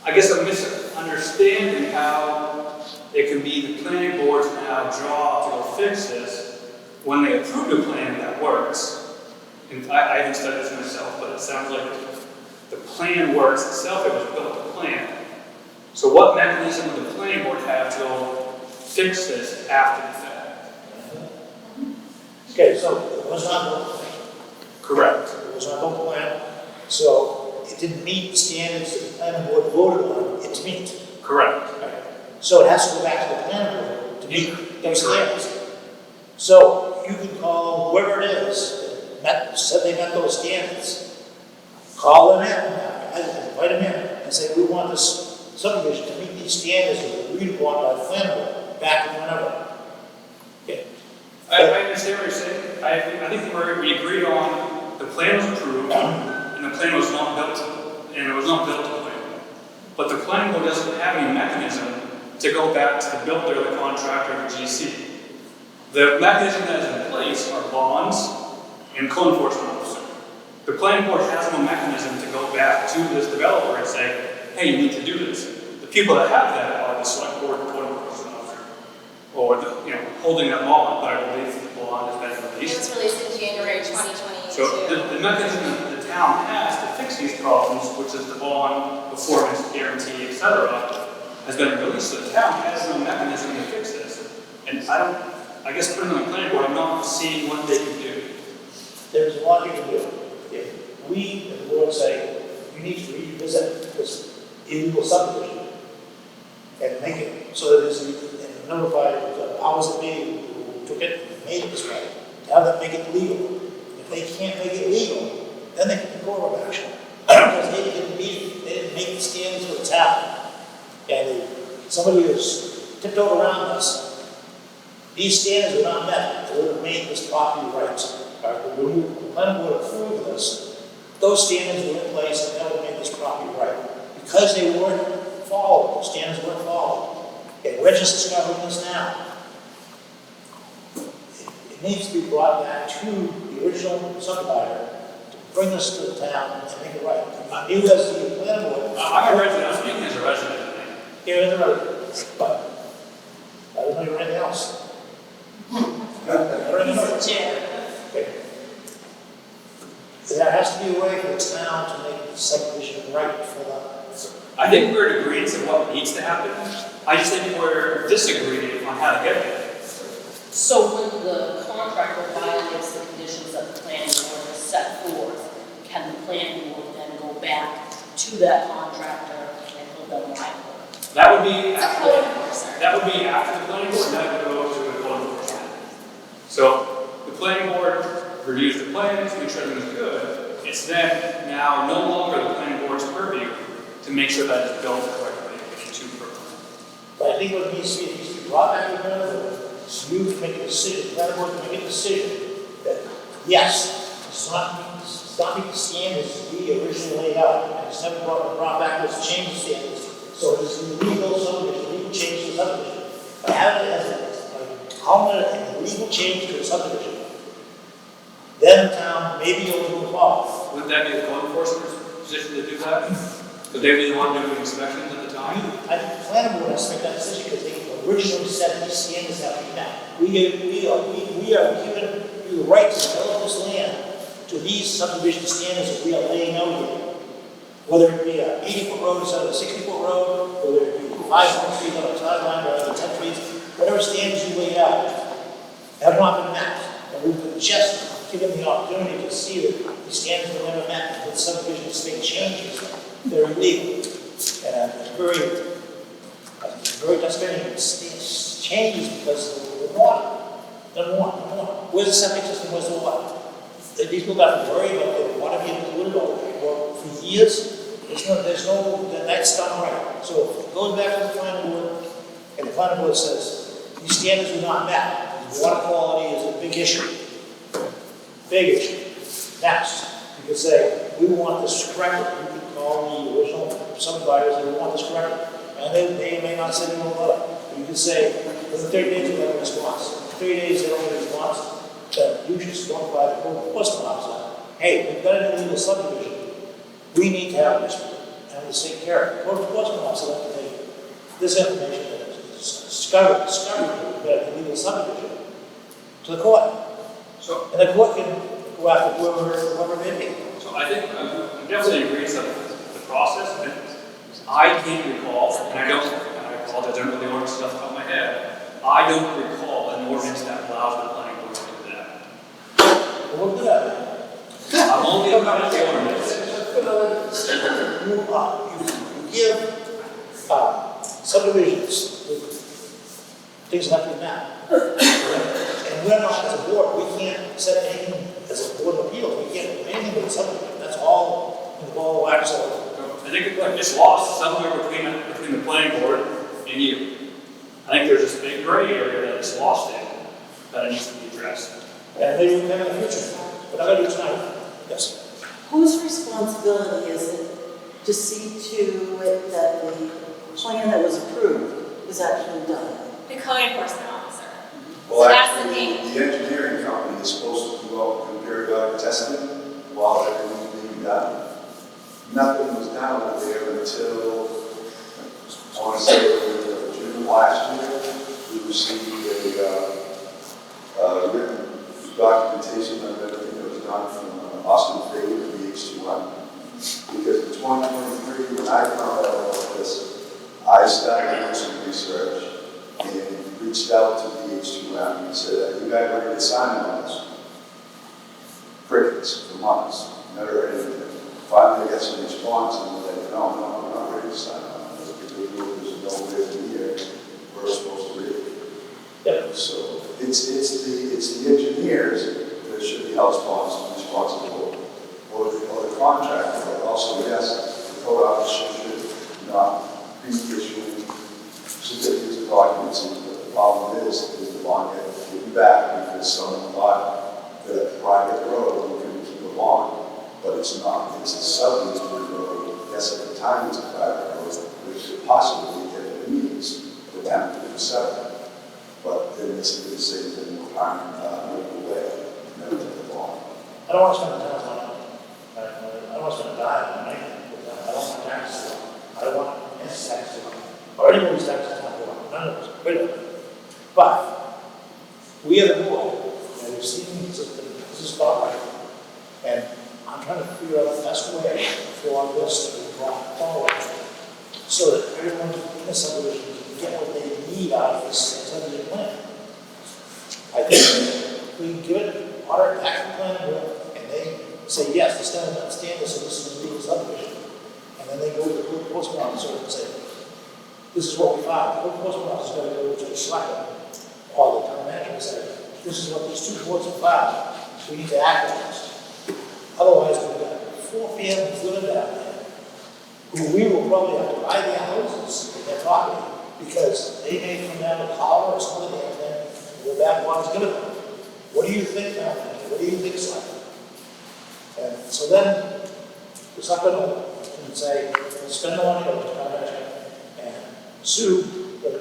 I guess I'm misunderstanding how it can be the planning board's now job to go fix this when they approve a plan that works. And I haven't studied this myself, but it sounds like the plan works itself, it was built to plan. So what mechanism would the planning board have to go fix this after the fact? Okay, so it was not built plan. Correct. It was not built plan, so it didn't meet the standards that the planning board voted on it to meet. Correct. So it has to go back to the planning board to meet those Correct. standards. So you can call whoever it is that said they met those standards, call them in, invite them in, and say, we want this subdivision to meet these standards that were agreed upon by the planning board back in whenever. Okay. I understand what you're saying. I think we agreed on the plan was approved, and the plan was not built, and it was not built to plan. But the planning board doesn't have any mechanism to go back to the builder, the contractor, the GC. The mechanism that is in place are bonds and code enforcement officer. The planning board has no mechanism to go back to this developer and say, hey, you need to do this. The people that have that are the select board and code enforcement officer, or the, holding that bond, but I believe the bond has been It released. was released in January 2022. So the mechanism that the town has to fix these problems, which is the bond, performance guarantee, etc., has been released. So the town has no mechanism to fix this. And I guess putting on the planning board, I'm not seeing what they can do. There's a lot you can do. If we, as the board, say, you need to revisit this illegal subdivision and make it so that it's and notify the powers that be who took it and made it this way, to have them make it legal. If they can't make it legal, then they can take court action. Because they didn't meet it, they didn't make the standards for the town. And somebody who's tiptoed around us, these standards were not met, they would have made this property right. But when the planning board approved this, those standards were in place and that would have made this property right. Because they weren't followed, the standards weren't followed. And we're just discovering this now. It needs to be brought back to the original subdivider to bring this to the town and make it right. You as the planning board. I'm a resident, I'm speaking as a resident. You're in the road, but I don't know you're anything else. Okay. There has to be a way for the town to make the subdivision right for them. I think we're in agreement on what needs to happen. I just think we're disagreeing on how to get there. So when the contractor violates the conditions that the planning board has set forth, can the planning board then go back to that contractor and hold them liable? That would be It's a code enforcer. that would be after the planning board, that would go to the code enforcement. So the planning board reviews the plans, make sure everything's good. It's then now no longer the planning board's purview to make sure that it's built correctly and to permit. But I think what needs to be brought back to the planning board, so you can make a decision, the planning board can make a decision that, yes, it's not meeting the standards we originally laid out, and it's never brought back to us to change the standards. So it's illegal subdivision, legal change to the subdivision. But having it as a common and legal change to a subdivision, then the town may be able to move off. Wouldn't that be the code enforcement's position to do that? Because they would be the one doing inspections at the time? I think the planning board has to make that decision because they originally set these standards that we met. We are giving you the right to develop this land to these subdivision standards that we are laying out here. Whether it be a 80-foot road instead of a 60-foot road, whether it be 500 feet on a sideline or 10 feet, whatever standards you laid out have not been met. And we've just given the opportunity to see that these standards were never met with subdivisions make changes. They're illegal. And it's very frustrating changes because of the water. Number one. Where's the septic system? Where's the water? These people have to worry about the water being polluted for years. There's no, that's done right. So if it goes back to the planning board, and the planning board says, these standards were not met, water quality is a big issue. Big issue. Next, you could say, we want this corrected. You could call the original subdividers and we want this corrected. And they may not say no about it. But you could say, within 30 days we have a response. 30 days they don't get a response, then you should notify the code enforcement officer. Hey, we've got an illegal subdivision. We need to have this, and let's take care of it. Code enforcement officer have to take this information that is discovered that illegal subdivision to the court. So, And the court can go after whoever may be. so I think, I'm definitely agree with the process, but I can't recall, and I apologize, I don't know the ordinance stuff off my head. I don't recall an ordinance that allows the planning board to do that. We'll do that. I'm only about the ordinance. You give subdivisions things that have to be mapped. And we're not, as a board, we can't set anything as a board of appeals, we can't do anything with a subdivision, that's all in the ball of wax. I think it's lost somewhere between the planning board and you. I think there's this big gray area that is lost in, that it needs to be addressed. And maybe we can in the future, but I'm gonna do it tonight, yes. Whose responsibility is it to see to it that the plan that was approved is actually done? The code enforcement officer. Well, So that's the actually, thing. the engineering company is supposed to do all the periodic testing while everything's being done. Nothing was done over there until, I want to say, June last year. We received a written documentation of everything that was done from Austin Fade to VH21. Because in 2023, when I found out about this, I started doing some research and reached out to VH21 and said, you guys ready to sign on this? Crickets for months, never heard anything. Finally, I got some response and they're like, no, we're not ready to sign on this because there's no way here we're supposed to read. Yep. So it's the engineers that should be held responsible, or the contractor, but also, yes, the code officer should not be issuing certificates of occupancy. But the problem is the bond gets given back because someone bought the private road and couldn't keep a bond. But it's not, it's a subdivision road. Yes, at the time it's a private road, which could possibly, if it needs, the town to accept it. But then it's the same thing with time, away, never to the bond. I don't want to spend time on it. I don't want to spend a dime on anything with that. I don't want taxes. I don't want any taxes. Or anybody's taxes not going. None of us. Wait a minute. But we are the board, and we've seen this is about right. And I'm trying to figure out the best way for this to be brought forward so that everyone in the subdivision can get what they need out of this subdivision plan. I think we give it our action plan and they say, yes, the standard understand this, so this is a legal subdivision. And then they go to the code enforcement officer and say, this is what we found. The code enforcement officer is going to go to the selectman or the town manager and say, this is what these 2 boards have found. We need to act on this. Otherwise, we've got 4 families living down there who we will probably have to buy their houses and their property because they may come down to collar or something and then the backwater's going to them. What do you think down there? What do you think, Selectman? And so then the Selectman can say, spend the money on the contract and sue the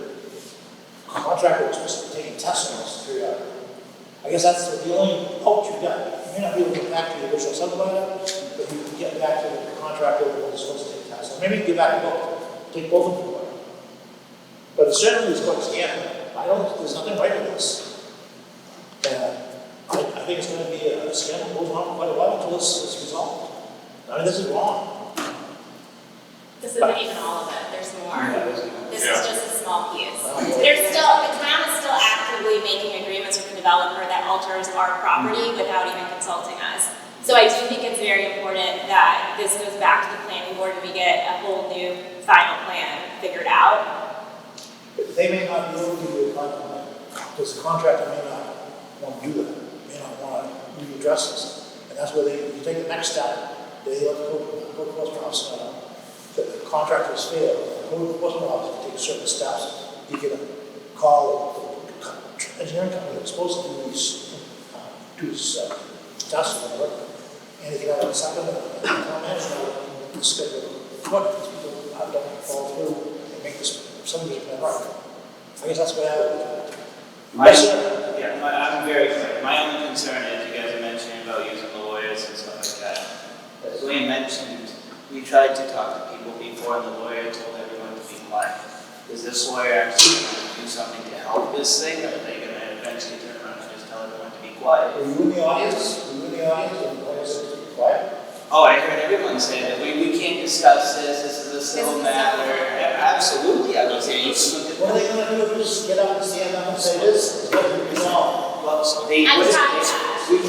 contractor who's supposed to be taking tests on us periodically. I guess that's the only hope you've got. You may not be able to get back to the original subdivider, but you can get back to the contractor who's supposed to take tests. Or maybe you can get back to both, take both of them away. But certainly it's going to stand. There's nothing right with this. And I think it's going to be a scandal that goes on for quite a while until this is resolved. I mean, this is wrong. This isn't even all of it, there's more. This is just a small piece. Oh. The town is still actively making agreements with the developer that alters our property without even consulting us. So I do think it's very important that this goes back to the planning board and we get a whole new final plan figured out. They may not be able to do a final plan because the contractor may not want to do that, may not want to readdress this. And that's where you take the next step, they let the code enforcement officer know that the contractor has failed. The code enforcement officer takes certain steps. You can call the engineering company that's supposed to do these tests or whatever, and they can have a second town manager schedule what these people don't follow through and make this subdivision plan right. I guess that's what I would do. I'm very clear. My only concern is you guys are mentioning about using lawyers and stuff like that. As Wayne mentioned, we tried to talk to people before and the lawyer told everyone to be quiet. is this lawyer actually gonna do something to help this thing, or are they gonna eventually turn around and just tell everyone to be quiet? Were you in the audience? Were you in the audience when the lawyer said to be quiet? Oh, I heard everyone say that we can't discuss this is a civil matter. Absolutely, I was here. You can look at What are they gonna do? Just get up and stand up and say this? It's gonna be resolved. Well, we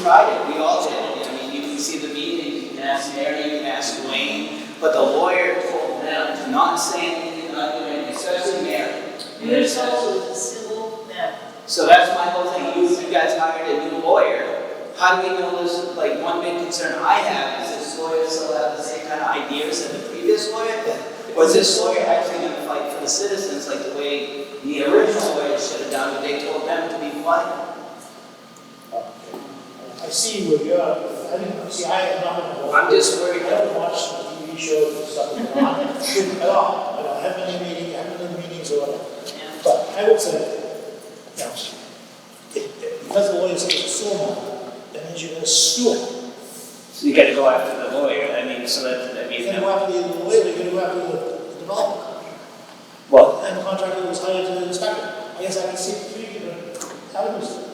tried it, we all did. I mean, you can see the meeting, you can ask Mary, you can ask Wayne, but the lawyer told them to not say anything, not do anything, especially Mary. There's also the civil matter. So that's my whole thing. You guys hired a new lawyer. How do we know this? Like, one big concern I have is this lawyer still have the same kind of ideas as the previous lawyer? Or is this lawyer actually going to fight for the citizens like the way the original lawyer should have done, but they told them to be quiet? I see where you're, I have not. I'm just worried I don't watch the TV shows and stuff going on at all. I don't have any meetings or whatever. But I would say, you know, because the lawyer says it's a sewer matter, that means you're gonna sue him. So you got to go after the lawyer. I mean, so that means You're gonna go after the lawyer, you're gonna go after the developer. well, And the contractor was hired to inspect it. I guess I can see three different avenues.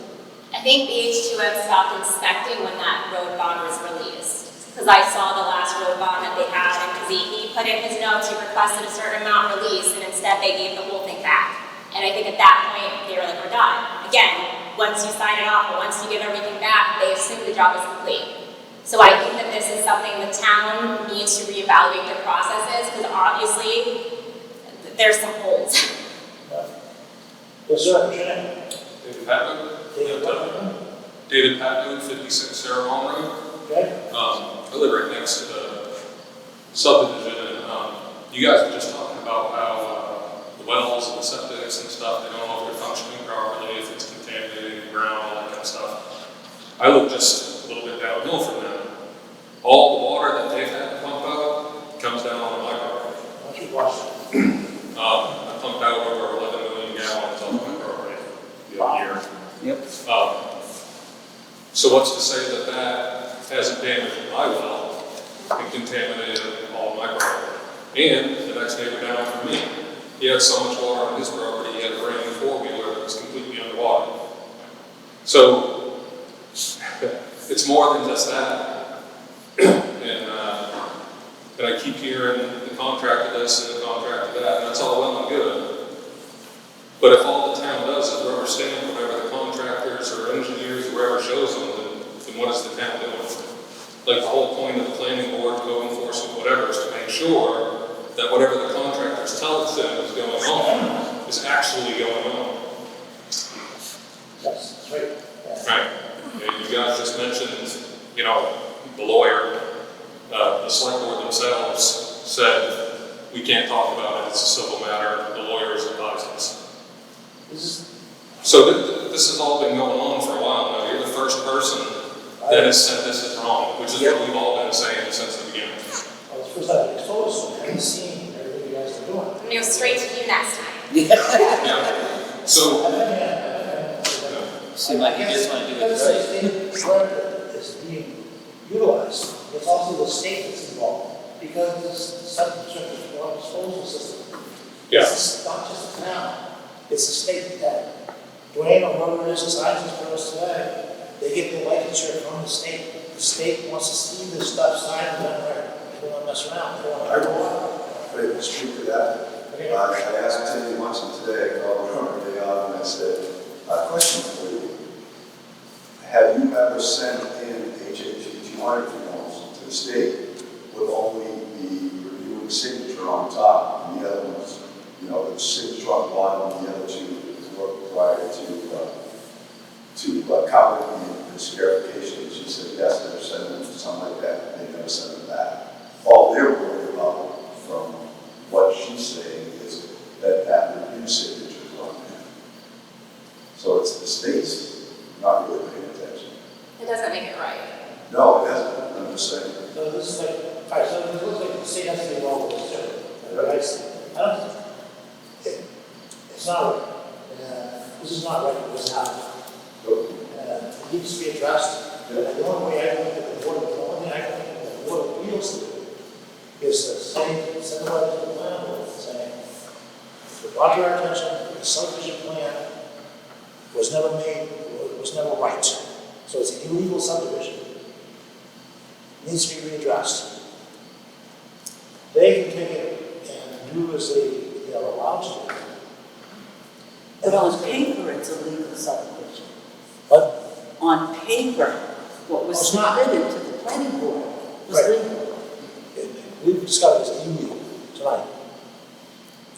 I think BH2M stopped inspecting when that road bond was released. Because I saw the last road bond that they had, and because he put in his notes, he requested a certain amount released, and instead they gave the whole thing back. And I think at that point, they were like, we're done. Again, once you sign it off, or once you give everything back, they assume the job is complete. So I think that this is something the town needs to reevaluate their processes, because obviously, there's some holes. Yes, sir, what's your name? David Patman. David Patman. David Patman, 56 Sarah Long Road. Okay. I live right next to the subdivision, and you guys were just talking about how the wells and the septics and stuff, they don't know if they're functioning properly, if it's contaminating the ground, all that kind of stuff. I live just a little bit downhill from them. All the water that they've had to pump out comes down on my property. Why don't you watch it? I pumped out over 11 million gallons on my property the other year. yep. So what's to say that that hasn't damaged my well and contaminated all of my property? And the next neighbor down from me, he had so much water on his property, he had a brand new four-wheeler that was completely underwater. So it's more than just that. And I keep hearing the contractor this and the contractor that, and that's all well and good. But if all the town does is rubber stamp whatever the contractors or engineers or whoever shows them, then what is the town doing? Like the whole point of the planning board, code enforcement, whatever, is to make sure that whatever the contractors tell us that is going on is actually going on. Yes, that's right. Yeah. Right. And you guys just mentioned, you know, the lawyer, the select board themselves said, we can't talk about it, it's a civil matter, the lawyers advised us. So this has all been going on for a while now. You're the first person that has said this is wrong, which is what we've all been saying since the beginning. Well, it's the first time I exposed, so I haven't seen everything you guys are doing. I'm gonna go straight to you next time. Yeah. So, Seemed like you just want to do it Because right. the state record is being utilized, it's also the state that's involved, because it's subject to water disposal system. yeah. It's not just the town, it's the state that, Dwayne or whoever it is, decides this for us today, they get the licensure from the state. The state wants to see this stuff signed and done right. They don't want to mess around, they want I to. will speak to that. I asked Timmy Munson today, I called him the day off, and I said, a question for you. Have you ever sent in HHG audit forms to the state with only the reviewing signature on top and the other ones, you know, the signature on the bottom and the other two were required to cover the verification? She said, yes, they're sending them, something like that. They never send them back. All they're worried about, from what she's saying, is that review signature is on there. So it's the state's not really paying attention. It doesn't make it right. No, it hasn't. I'm just saying. So this is like, all right, so it looks like the state has to be involved with this too. Right? I don't, it's not right. This is not right, what's happening. It needs to be addressed. The only way I can think of the only thing I can think of the board of appeals to do is to send a letter to the landlord saying, it brought to our attention that the subdivision plan was never made, was never right. So it's an illegal subdivision. It needs to be readdressed. They can take it and do as they are allowed to do. But on paper, it's a legal subdivision. But On paper, what was It's not. submitted to the planning board was Right. legal. we've discovered it's illegal tonight.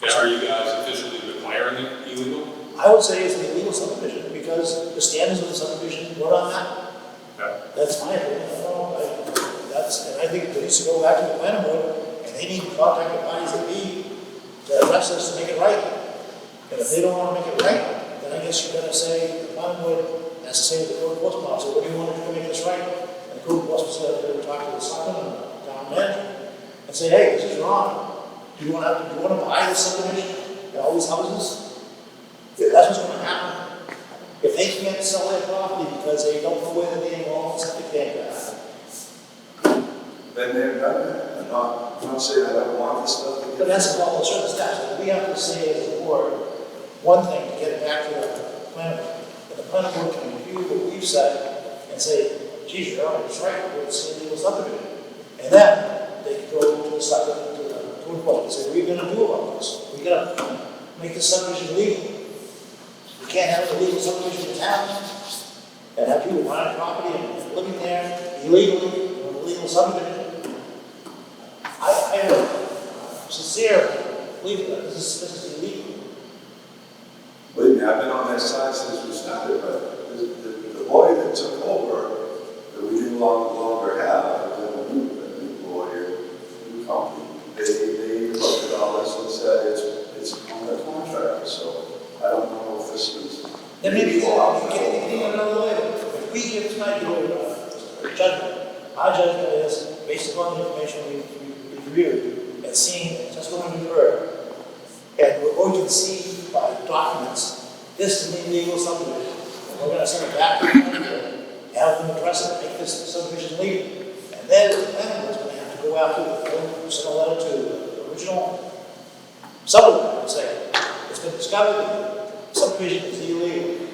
And are you guys officially declaring it illegal? I would say it's an illegal subdivision because the standards of the subdivision were not met. Okay. That's my opinion. I don't know. And I think it needs to go back to the planning board, and they need to contact the parties that be to address this to make it right. And if they don't want to make it right, then I guess you're gonna say, the planning board has to say to the code enforcement officer, what do you want to do to make this right? And the code enforcement said, they're gonna talk to the selectman and the town manager and say, hey, this is wrong. Do you want to buy this subdivision and all these houses? Yeah, that's what's gonna happen. If they can't sell their property because they don't know where they're being owned, septic tank are. Then they've done that. I'm not saying I don't want this stuff to get. But that's a couple of certain steps. We have to say as a board, one thing, to get it back to the planning board. And the planning board can review what we've said and say, geez, you're right, it's right, it's a legal subdivision. And then they can go to the selectmen, to the code enforcement, and say, what are you gonna do about this? We gotta make this subdivision legal. We can't have a legal subdivision in town and have people buying property and living there illegally, in a legal subdivision. I have a sincere belief that this is illegal. Believe me, I've been on that side since we started, but the lawyer that took over, that we no longer have, the new lawyer, new company, they looked at all this and said it's on the contract, so I don't know if this is. Then maybe you get another way. If we give tonight a judgment, our judgment is based upon the information we've reviewed and seen, just what we've heard. And we're going to see by documents, this is an illegal subdivision. And we're going to send it back to the planning board, have them address it, make this subdivision legal. And then the planning board's going to have to go after, send a letter to the original subdivision and say, it's been discovered that subdivision is illegal.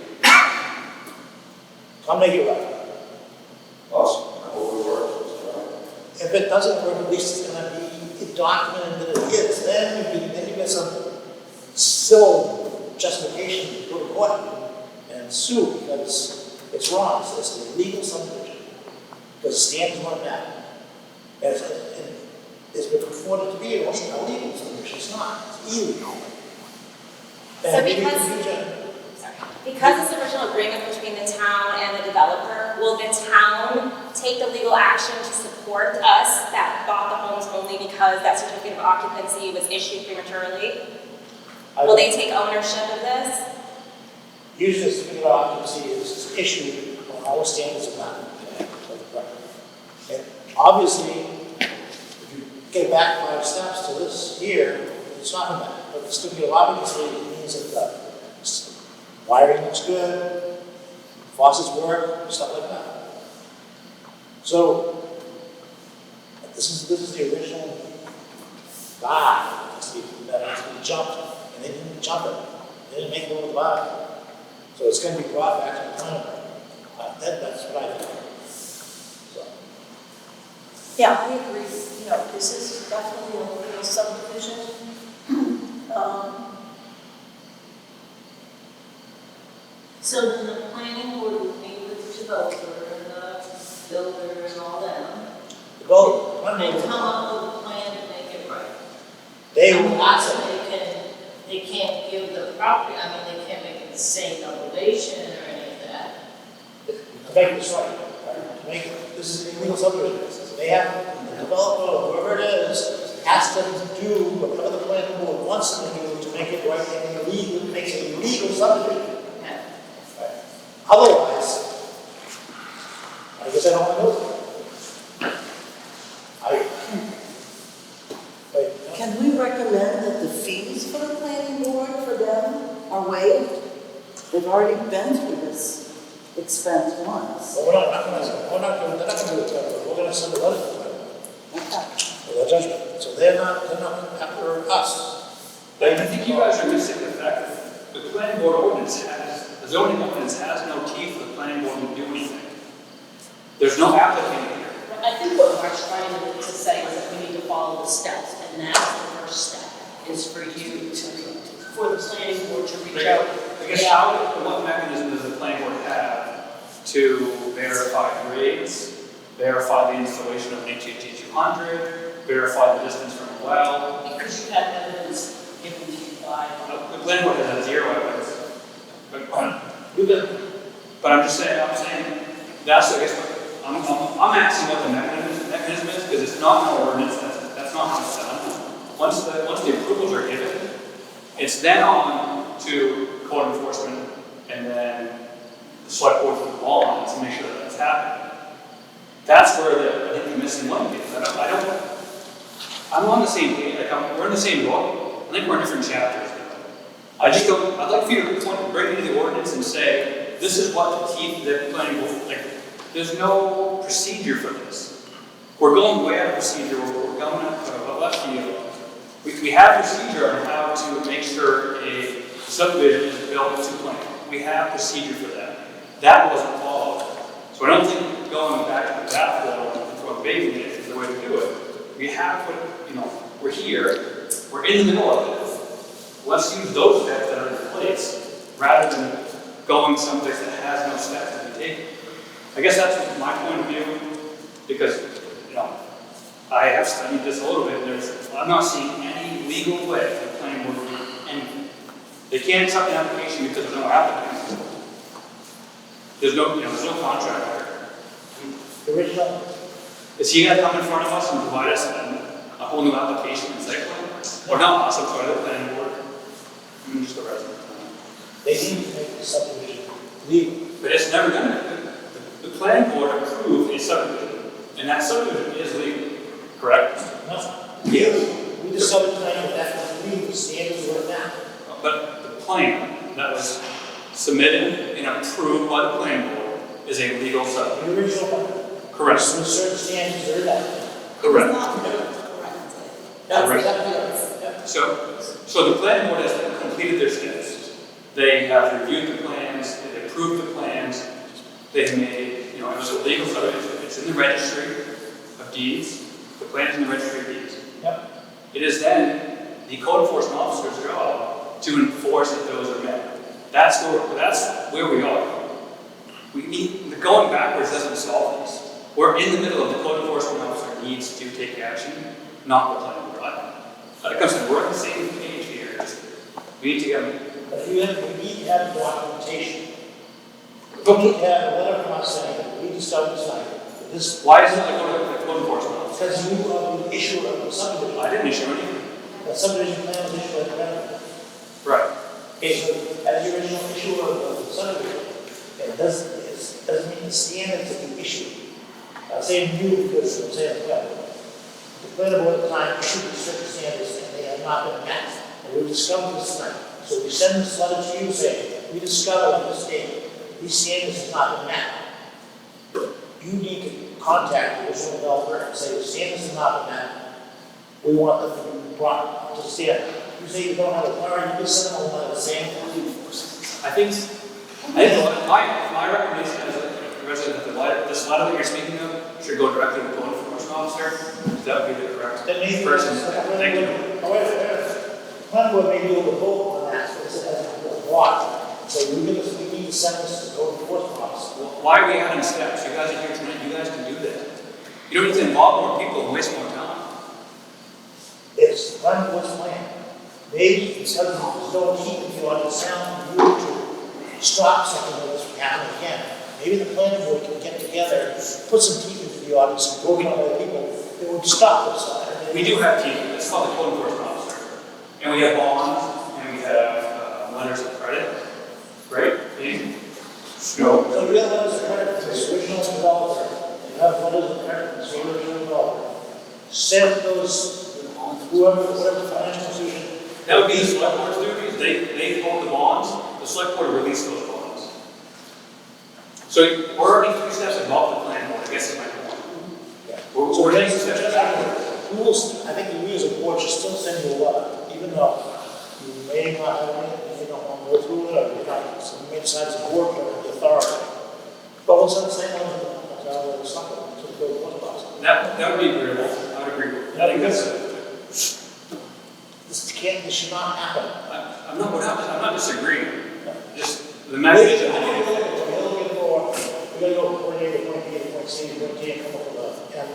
Come make it right. Awesome, I hope it works. If it doesn't work, at least it's gonna be documented that it is. Then you get some civil justification to go to court and sue because it's wrong. It's an illegal subdivision because the standards weren't met. And it's been purported to be a legal subdivision. It's not. It's illegal. So because it's the original agreement between the town and the developer, will the town take the legal action to support us that bought the homes only because that certificate of occupancy was issued prematurely? Will they take ownership of this? Usually, the certificate of occupancy is issued when all the standards are met. And obviously, if you get back 5 steps to this here, it's not met. But the certificate of occupancy means that the wiring looks good, faucets work, stuff like that. So, this is the original bar that has to be jumped, and they didn't jump it. They didn't make it over the bar. So it's going to be brought back to the planning board. That's what I think. So. Yeah, I agree. You know, this is definitely a legal subdivision. So then the planning board would meet with the developer and the builder and all them, and come up with a plan to make it right. They I will mean, not so say, they can't give the property, I mean, they can't make it the same elevation or any of that. to make this right. To make this is an illegal subdivision. They have, the developer, or whoever it is, has to do whatever the planning board wants them to do to make it right and illegal, makes it a legal subdivision. Okay. Otherwise, I guess I don't want to know. Can we recommend that the fees for the planning board for them are waived? They've already been through this expense once. But they're not going to do it, we're going to send a letter to them Okay. with a judgment. So they're not after us. But I think you guys are missing the fact that the planning board ordinance the zoning ordinance has no teeth for the planning board to do anything. There's no applicant here. I think what Mark's trying to say is that we need to follow the steps, and that's the first step, is for you for the planning board to reach out. I guess what mechanism does the planning board have to verify grades, verify the installation of an HHT 200, verify the distance from a well? Because you had evidence given to you by. The planning board has zero evidence. But I'm saying, that's, I guess, I'm asking what the mechanism is, because it's not an ordinance, that's not how it's done. Once the approvals are given, it's then on to code enforcement and then the select board for the bond to make sure that that's happening. That's where I think the missing link is. I'm on the same page, we're in the same book. I think we're in different chapters. I'd like for you to bring into the ordinance and say, this is what the teeth that planning board, there's no procedure for this. We're going way out of procedure, we're going left field. We have procedure on how to make sure a subdivision is built to plan. We have procedure for that. That wasn't followed. So I don't think going back to that form and throwing baby in is the way to do it. We have we're here, we're in the middle of it. Let's use those steps that are in place rather than going someplace that has no steps to be taken. I guess that's my point of view, because I have studied this a little bit, and I'm not seeing any legal way for the planning board to do anything. They can't accept an application because there's no applicant. There's no contract there. The original, Is he gonna come in front of us and provide us a whole new application and site plan? Or not us, I'm sorry, the planning board. I'm just a resident. they need to make the subdivision legal. But it's never gonna, the planning board approved a subdivision, and that subdivision is legal, correct? No. Yes. We discovered tonight that was legal, standards were now. But the plan that was submitted and approved by the planning board is a legal subdivision. The original one. Correct. Some certain standards are that. Correct. That's Correct. exactly it. So the planning board has completed their steps. They have reviewed the plans, they approved the plans, they've made, it was a legal subdivision. It's in the registry of deeds, the plan's in the registry of deeds. Yep. It is then the code enforcement officer's job to enforce that those are met. That's where we are. Going backwards doesn't solve this. We're in the middle of the code enforcement officer needs to take action, not the planning board. It comes to we're on the same page here. We need to get. But we need to have documentation. We need to have a letter from us saying that we discovered tonight that this. Why isn't it the code enforcement officer? Because you are the issuer of the subdivision. I didn't issue anything. The subdivision plan was issued by the government. Right. Okay, so as the original issuer of the subdivision, it doesn't mean the standards that you issued. I'm saying you because I'm saying well. The planning board at the time issued the strict standards and they have not been met. And we discovered this tonight. So we send this letter to you saying, we discovered on this date, these standards have not been met. You need to contact the original developer and say, the standards have not been met. We want them to be brought up to standard. You say you don't have authority, you can send them a letter saying, I think my recommendation as a resident of the letter, this letter that you're speaking of should go directly to the code enforcement officer. That would be the correct that maybe person. Thank you. However, planning board may be able to vote on that, but it has a lot. So we need to send this to the code enforcement officer. Why are we adding steps? You guys are here tonight, you guys can do that. You don't need to involve more people and waste more time. It's the planning board's plan. Maybe because there's no heat in the audience sound, you to stop something like this from happening again. Maybe the planning board can get together, put some teeth into the audience, and go get other people that would stop this. We do have team, it's called the code enforcement officer. And we have bonds, and we have letters of credit. Right? No. So you have letters of credit to the original developer, and you have letters of credit to the original developer. Send those, whatever financial institution. That would be the select board's duties. They hold the bonds, the select board release those bonds. So we're already 3 steps above the planning board, I guess is my point. Yeah. We're taking steps back. I think we as a board should still send you a letter, even though they not having it, and they don't want to go through it, or they not, so maybe decides the board or the authority. But we'll send the same one to something, to the code enforcement. That would be agreeable, I would agree with. I think that's, This should not happen. I'm not disagreeing, just the mechanism. We gotta go point A to point B to point C to point D and come up with a, and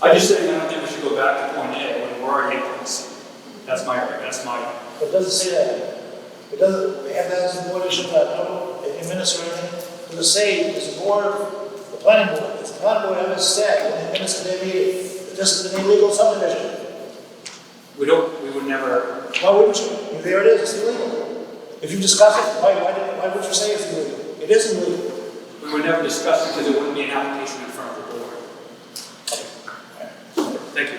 I'm just saying, I don't think we should go back to point A when we're already at point C. That's my, it doesn't say that. It doesn't, they have that as a board issue, no, in minutes or anything. Does it say, is the board, the planning board, if the planning board ever said in the minutes of their meeting, that this is an illegal subdivision? we would never, Why wouldn't you? There it is, it's illegal. If you discuss it, why would you say it's illegal? It is illegal. we would never discuss it because it wouldn't be an application in front of the board. Thank you.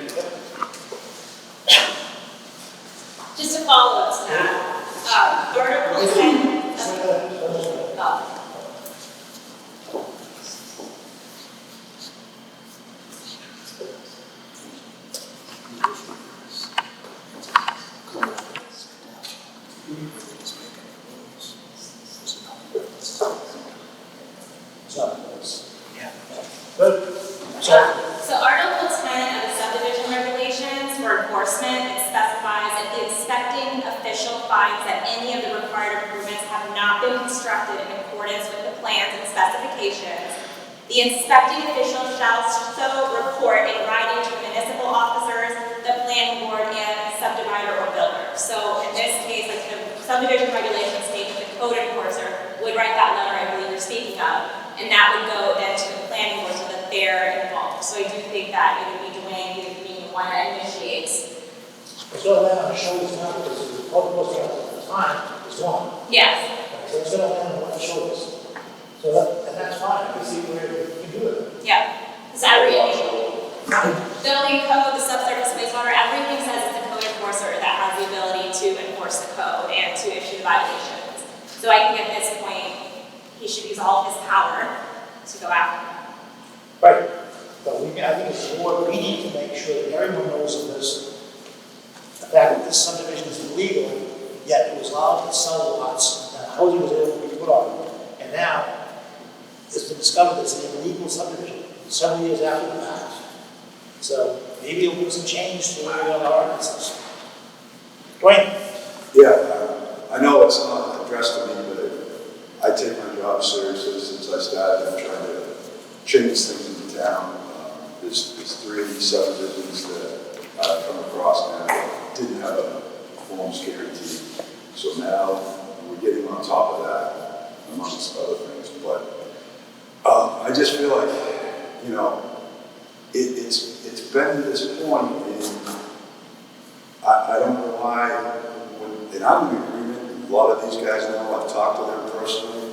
Just to follow up to that, Article 10, oh, But, so Article 10 of the subdivision regulations for enforcement, it specifies that the inspecting official finds that any of the required improvements have not been constructed in accordance with the plans and specifications. The inspecting official shall so report in writing to municipal officers, the planning board, and subdivider or builder. So in this case, like the subdivision regulations state that the code enforcer would write that letter I believe you're speaking of, and that would go then to the planning board so that they're involved. So I do think that it would be Dwayne being the one that initiates. it's gonna land on the shoulders now, because the public was at the time, is gone. Yes. So it's gonna land on the shoulders. So and that's fine, I can see where you can do it. Yeah. Because building code, the subsurface wastewater, everything says it's the code enforcer that has the ability to enforce the code and to issue the violations. So I think at this point, he should use all of his power to go after them. Right. But I think as a board, we need to make sure that everyone knows of this. The fact that this subdivision is illegal, yet it was allowed to sell lots, and housing was able to be put on. And now, it's been discovered it's an illegal subdivision, several years after the fact. So maybe it was a change to the way we are our ordinances. Dwayne? Yeah, I know it's not addressed to me, but I take my job seriously since I started. I'm trying to change things in the town. There's 3 subdivisions that I've come across now that didn't have a performance guarantee. So now we're getting on top of that, amongst other things. But I just feel like, you know, it's been to this point, and I don't know why, and I'm in agreement, a lot of these guys know, I've talked to them personally,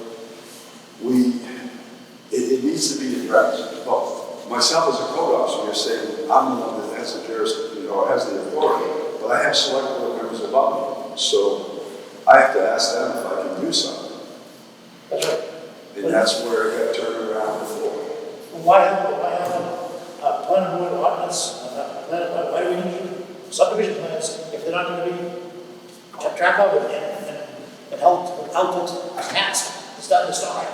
it needs to be addressed. Well, myself as a code officer, you're saying I'm the one that has the jurisdiction, or has the authority, but I have select board members above me, so I have to ask them if I can do something. That's right. And that's where it got turned around before. Why have a planning board ordinance, why do we need subdivision plans if they're not going to be kept track of and held to a task? It's not the story.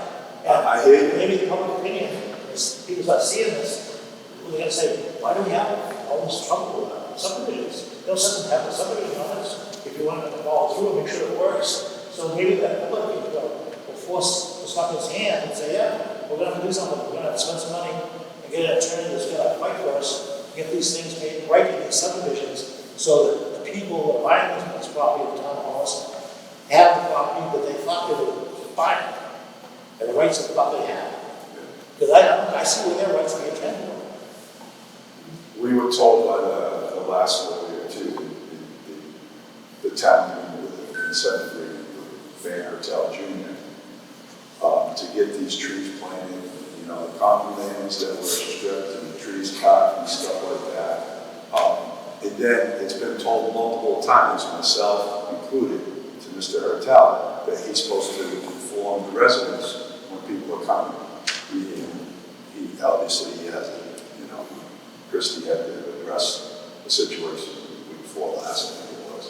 I hear you. Maybe the public opinion is people start seeing this, they're going to say, why do we have all this trouble with subdivisions? No sense in having a subdivision ordinance if you want to follow through and make sure it works. So maybe that public will force the selectmen's hand and say, yeah, we're going to have to do something. We're going to have to spend some money and get an attorney that's going to fight for us, get these things made right in these subdivisions so that the people who are buying this property in the town of Hollis have the property that they thought they were buying and the rights that they thought they had. Because I see where their rights are being tended. We were told by the last lawyer too, the town meeting with the consent agreement with Van Hertel Jr. To get these trees planted, you know, the common lands that were stripped and the trees cut and stuff like that. And then it's been told multiple times, myself included, to Mr. Hertel, that he's supposed to inform the residents when people are coming. He obviously hasn't, you know, Christie had to address the situation the week before last, I think it was.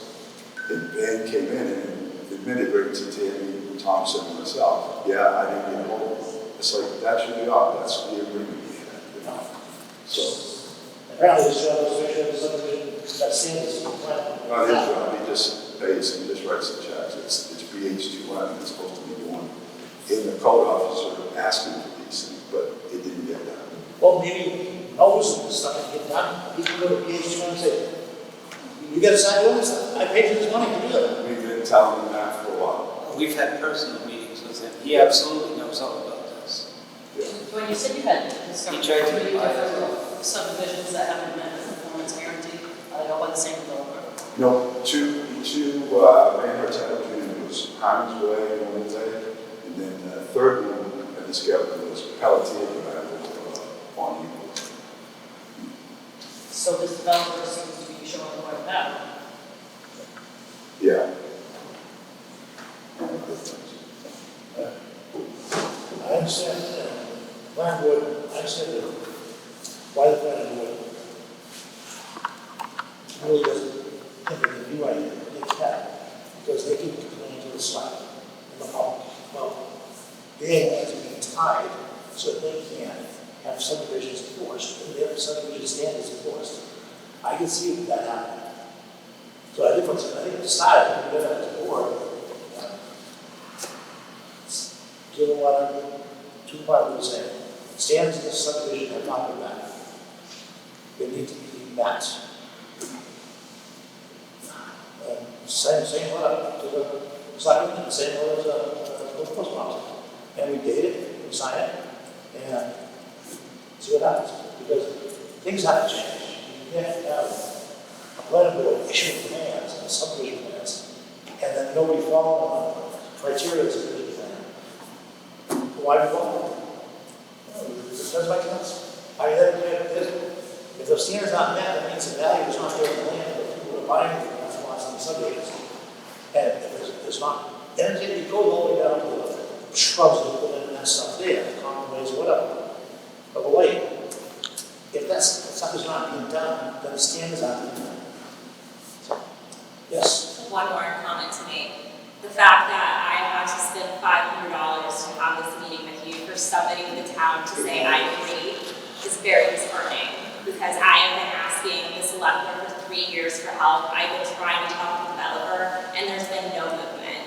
And Van came in and admitted right to Tammy Thompson and myself, yeah, I didn't get hold of it. It's like, that should be off, that's the agreement we had, you know? So, Apparently, this job is make sure the subdivision, that stands is plan. not his job, he just pays, he just writes the checks. It's BH2M, it's supposed to be doing, in the code officer asking for these things, but it didn't get done. Well, maybe knows the stuff that get done. People go to PH2 and say, you gotta start doing this stuff. I paid you this money to do it. We've been telling them that for a while. We've had personal meetings with him. He absolutely knows all about this. When you said you had discovered He tried to three buy it. different subdivisions that haven't met the performance guarantee, are they all by the same developer? No, two, Van Hotel Junior was Hyman's Way and Wednesday, and then the third one I discovered was Pelletier, on Eagle. So this developer seems to be showing quite that. Yeah. And other things. I understand, planning board, I understand why the planning board really doesn't think it can be right here. They can, because they keep complaining to the slide and the public. Well, they have to be tied so that they can have subdivisions enforced, and they have subdivision standards enforced. I can see that happening. So I think decided, we have as a board, given what I'm, two parts of the same. Standards of the subdivision have not been met. They need to be met. Same letter to the selectmen, same letter to the post office. And we date it, we sign it, and see what happens. Because things have to change. You can't have a planning board issuing plans and subdivision plans, and then nobody following the criteria of the subdivision plan. Why do you want it? Does make sense? I mean, if the standard's not met, that means the value is not there in the land, but people are buying it, that's why it's in the subdivisions. And if there's not, then you go all the way down to the shrubs and put in that stuff there, common ways, whatever. But wait, if that stuff is not being done, then the standards aren't being done. So, yes? One more comment to make. The fact that I have to spend $500 to have this meeting with you for somebody in the town to say I agree is very disheartening, because I have been asking the select board for 3 years for help. I've been trying to talk to the developer, and there's been no movement.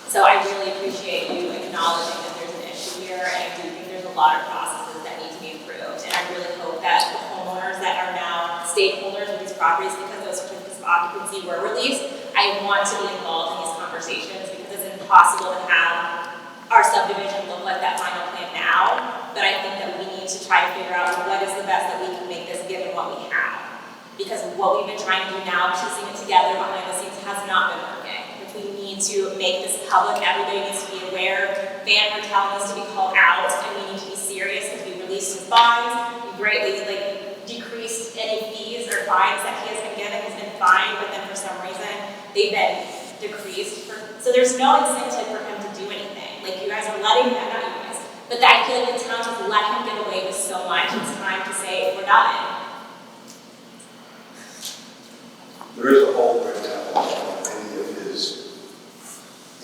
So I really appreciate you acknowledging that there's an issue here, and I do think there's a lot of processes that need to be improved. And I really hope that the homeowners that are now stakeholders of these properties, because those certificates of occupancy were released, I want to be involved in these conversations, because it's impossible to have our subdivision look like that final plan now. But I think that we need to try to figure out what is the best that we can make this given what we have. Because what we've been trying to do now, piecing it together behind the scenes, has not been working. If we need to make this public, everybody needs to be aware, Van Hotel needs to be called out, and we need to be serious because we released his fines, we greatly decreased any fees or fines that he has been given. He's been fined, but then for some reason, they've been decreased. So there's no incentive for him to do anything. Like, you guys are letting him, not you guys, but I feel like the town just let him get away with so much. It's time to say, we're done. There is a hold right now on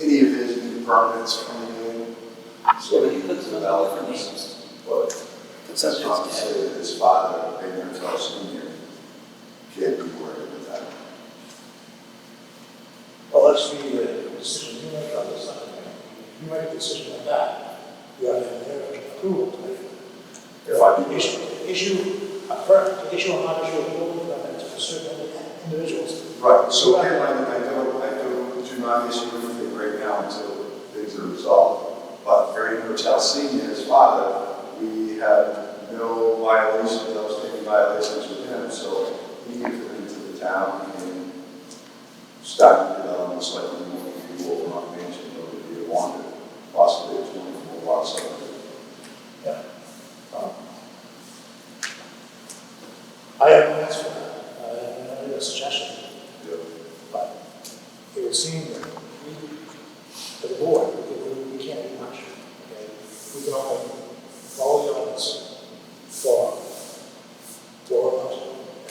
any of his new permits coming in. So Yeah, but he puts them all different names. But It's that's not to subject say that his father, Van Hotel Senior, can't be worried with that. Well, that's the decision you make on this, not me. You make a decision like that, you have to have their approval to make it. If I can issue a building permit to certain individuals. Right, so again, I do not issue anything right now until things are resolved. But for Van Hotel Senior's father, we have no violations, outstanding violations with him, so he can fit into the town and start the development like we want to do over on Main Street, over the year wanted, possibly it's 24 lots of it. Yeah. I have no answer for that. I have a suggestion. But it would seem that we, as a board, we can't do much. Okay? We can only follow the ordinance for us. And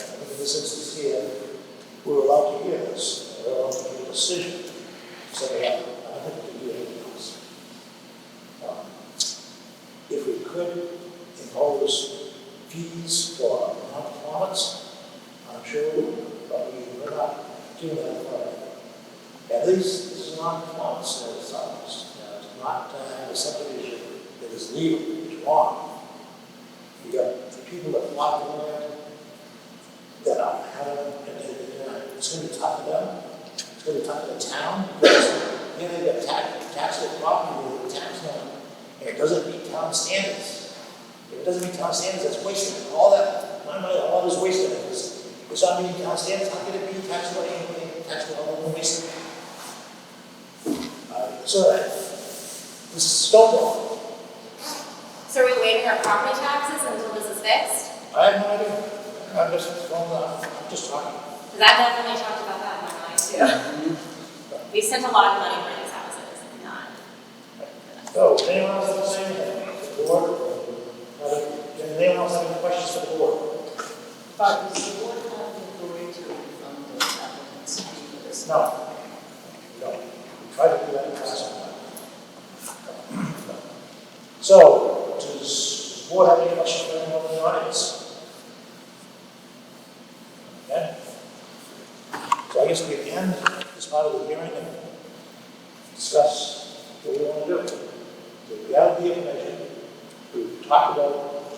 I think in this instance here, we're allowed to hear this. We're allowed to hear the impose fees for non-performance, I'm sure, but we're not doing that authority. At least this is non-performance, it's not a subdivision that is legal, it's wrong. You got the people that block the land that are having, and it's going to be tough for them. It's going to be tough for the town because they've got tax their property with the tax money, and it doesn't meet town standards. If it doesn't meet town standards, that's wasted. All that my money, all that is wasted. It's not meeting town standards. How can it be tax money and tax money all wasted? So this is stonewall. So are we waiving our property taxes until this is fixed? I have no idea. I'm just going on. I'm just talking. Because I've definitely talked about that in my mind too. We've spent a lot of money for these houses, not. So, anyone else have to say anything? The board? Does anyone else have any questions for the board? But does the board have the authority to refund the applicants for this? No. No. We tried to do that in the past. So, does the board have any questions for anyone in the audience? Okay. So I guess we end this part of the hearing and discuss what we want to do. So we have the information. We've talked about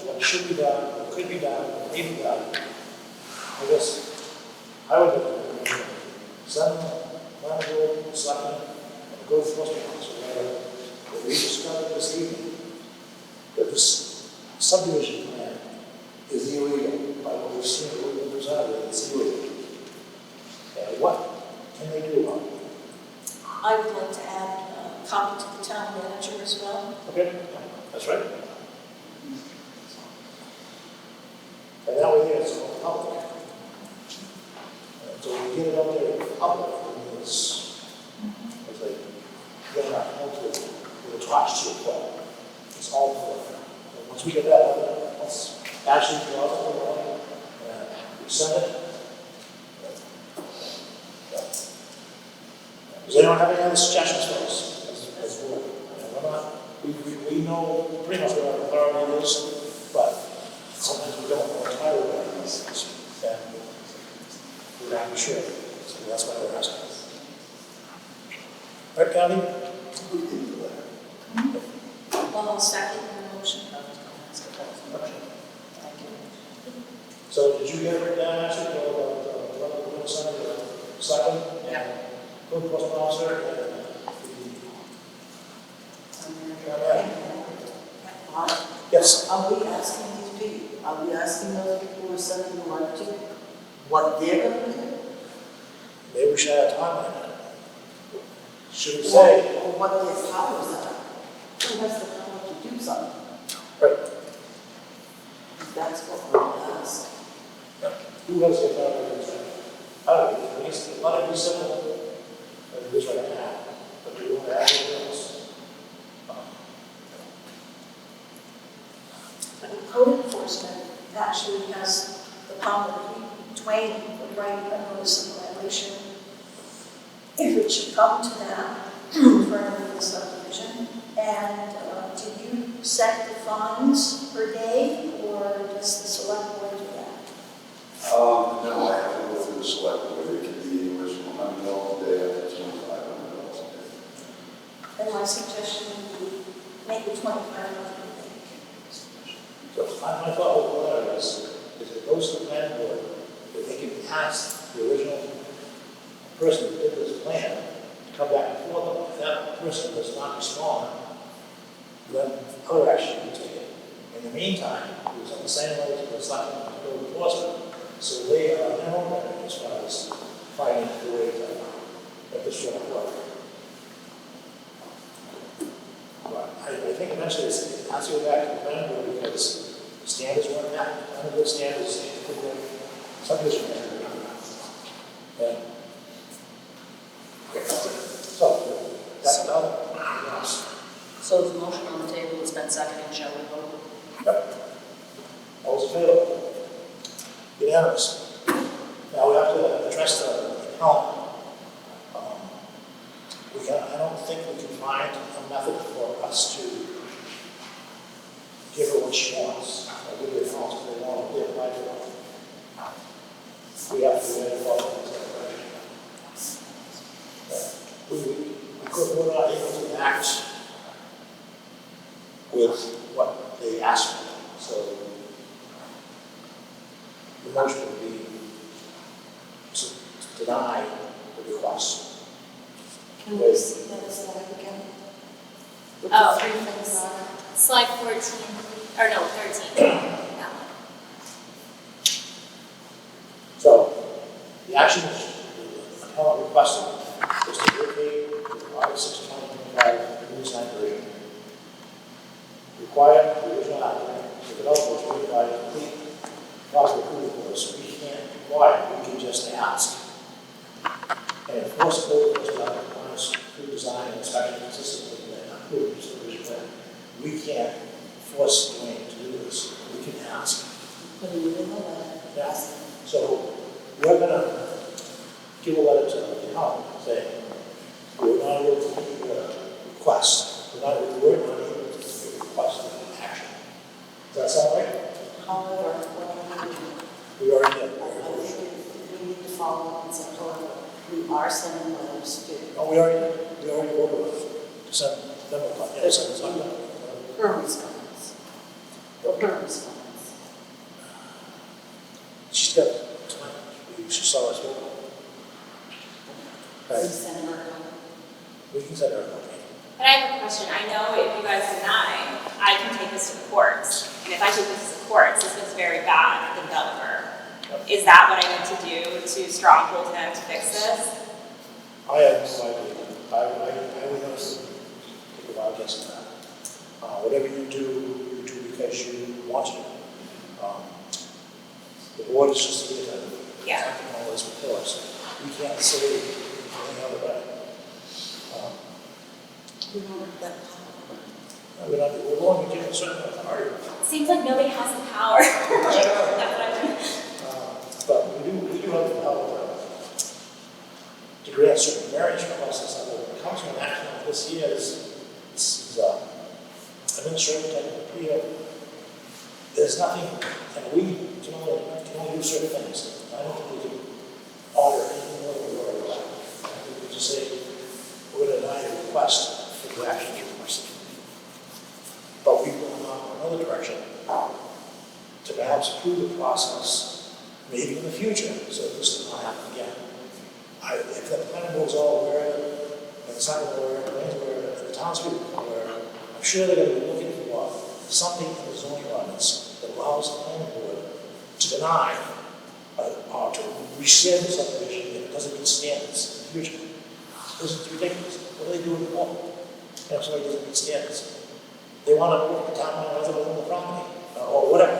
what should be done, what could be done, what may be done. I guess I would send one board, selectmen, and go to most people. So we discovered this evening that this subdivision plan is illegal. By what we've seen, what we've presented, it's illegal. And what can they do about it? I would like to add a copy to the town manager as well. Okay, that's right. And that way it's all public. And so we get it out there in public, and it's like, getting our home to the torch to a point. It's all public. And once we get that out there, once Ashley draws it, we send it. Does anyone have any other suggestions for us as a board? We're not, we know pretty much what our authority is, but sometimes we don't know entirely what it is. And we're not sure. So that's why we're asking. Right, County? I'll second the motion. So did you get it written down, Ashley, about the center, the cycle? Yeah. Code enforcement officer and yes. Are we asking these people, are we asking those people who are sending the letter to what they're going to do? Maybe we should have a timeline on it. Should we say? Or what their powers are? Who has the power to do something? Right. That's what we're asking. Who has the authority to do that? I don't know. I guess a lot of these simple, it is right now, but do you want to add anything else? Code enforcement actually has the power to Dwayne would write a notice of violation if it should come to that for any of the subdivision. And do you set the fines per day, or does the select board do that? No, I have to go through the select board. It can be anywhere from $100 a day up to $2,500 a day. Then my suggestion would be make it 2,500. So my thought with the letter is it goes to the planning board, that they can ask the original person who did this plan to come back and forth. If that person does not respond, then other action will be taken. In the meantime, it was on the same level to the selectmen and code enforcement, so they are their own record as far as finding the way to make this work. But I think eventually it has to go back to the planning board because the standards weren't met. None of the standards for the subdivision. And okay, so that's done. Yes. So the motion on the table has been seconded, shall we vote? Yep. All those in favor? Unanimous. Now we have to address the account. I don't think we can find a method for us to give her what she she wants. I give her a house, they want to live right there. We have to do it for we're not able to act with what they asked for. So the motion would be to deny the request. Can we see that as an applicant? With Oh. the 3 things on it? Slide 14, or no, 13. That one. So the action the appellant requested is to vacate the Oct6 2025 new design version. Require the original applicant to develop a certified complete project approval for us. We can't require, we can just ask. And enforce the code of requirements through design and inspection consistently and approved subdivision plan. We can't force Dwayne to do this. We can ask. Put it in the letter. Yes. So we're gonna give a letter to Howard saying, we're not able to do the request. We're not able to do the request of action. Does that sound right? However, what I'm going to do, We already did. I think we need to follow up and say, however, we are sending letters to Oh, we already voted on it. To send them a copy. Yeah, send them a copy. her response. Her response. She's got time. She saw us vote. We Right. send her a copy. We can send her a copy. But I have a question. I know if you guys deny, I can take this to the courts. And if I take this to the courts, this looks very bad for the developer. Is that what I need to do to stronghold him to fix this? I have no idea. I would have to think about against that. Whatever you do because you want to. The board is just here to Yeah. act on all this before us. We can't say any other way. We don't have that power. We're going to give a certain authority. Seems like nobody has the power. That's what I mean. But we do have the power to grant certain variance requests and stuff. When it comes to an action like this year, this is administrative type of appeal. There's nothing, and we can only do certain things. I don't think we can order anything more than we already do. I think we can just say, we're going to deny the request for the action requested. But we will not go another direction to perhaps approve the process, maybe in the future, so this does not happen again. If the planning board's all aware of it, and the site aware of it, and the townspeople are aware of it, I'm sure they're going to be looking for something in the zoning ordinance that allows the planning board to deny or to rescind the subdivision if it doesn't meet standards in the future. This is ridiculous. What are they doing for? If somebody doesn't meet standards. They want to work the town on other than the property, or whatever.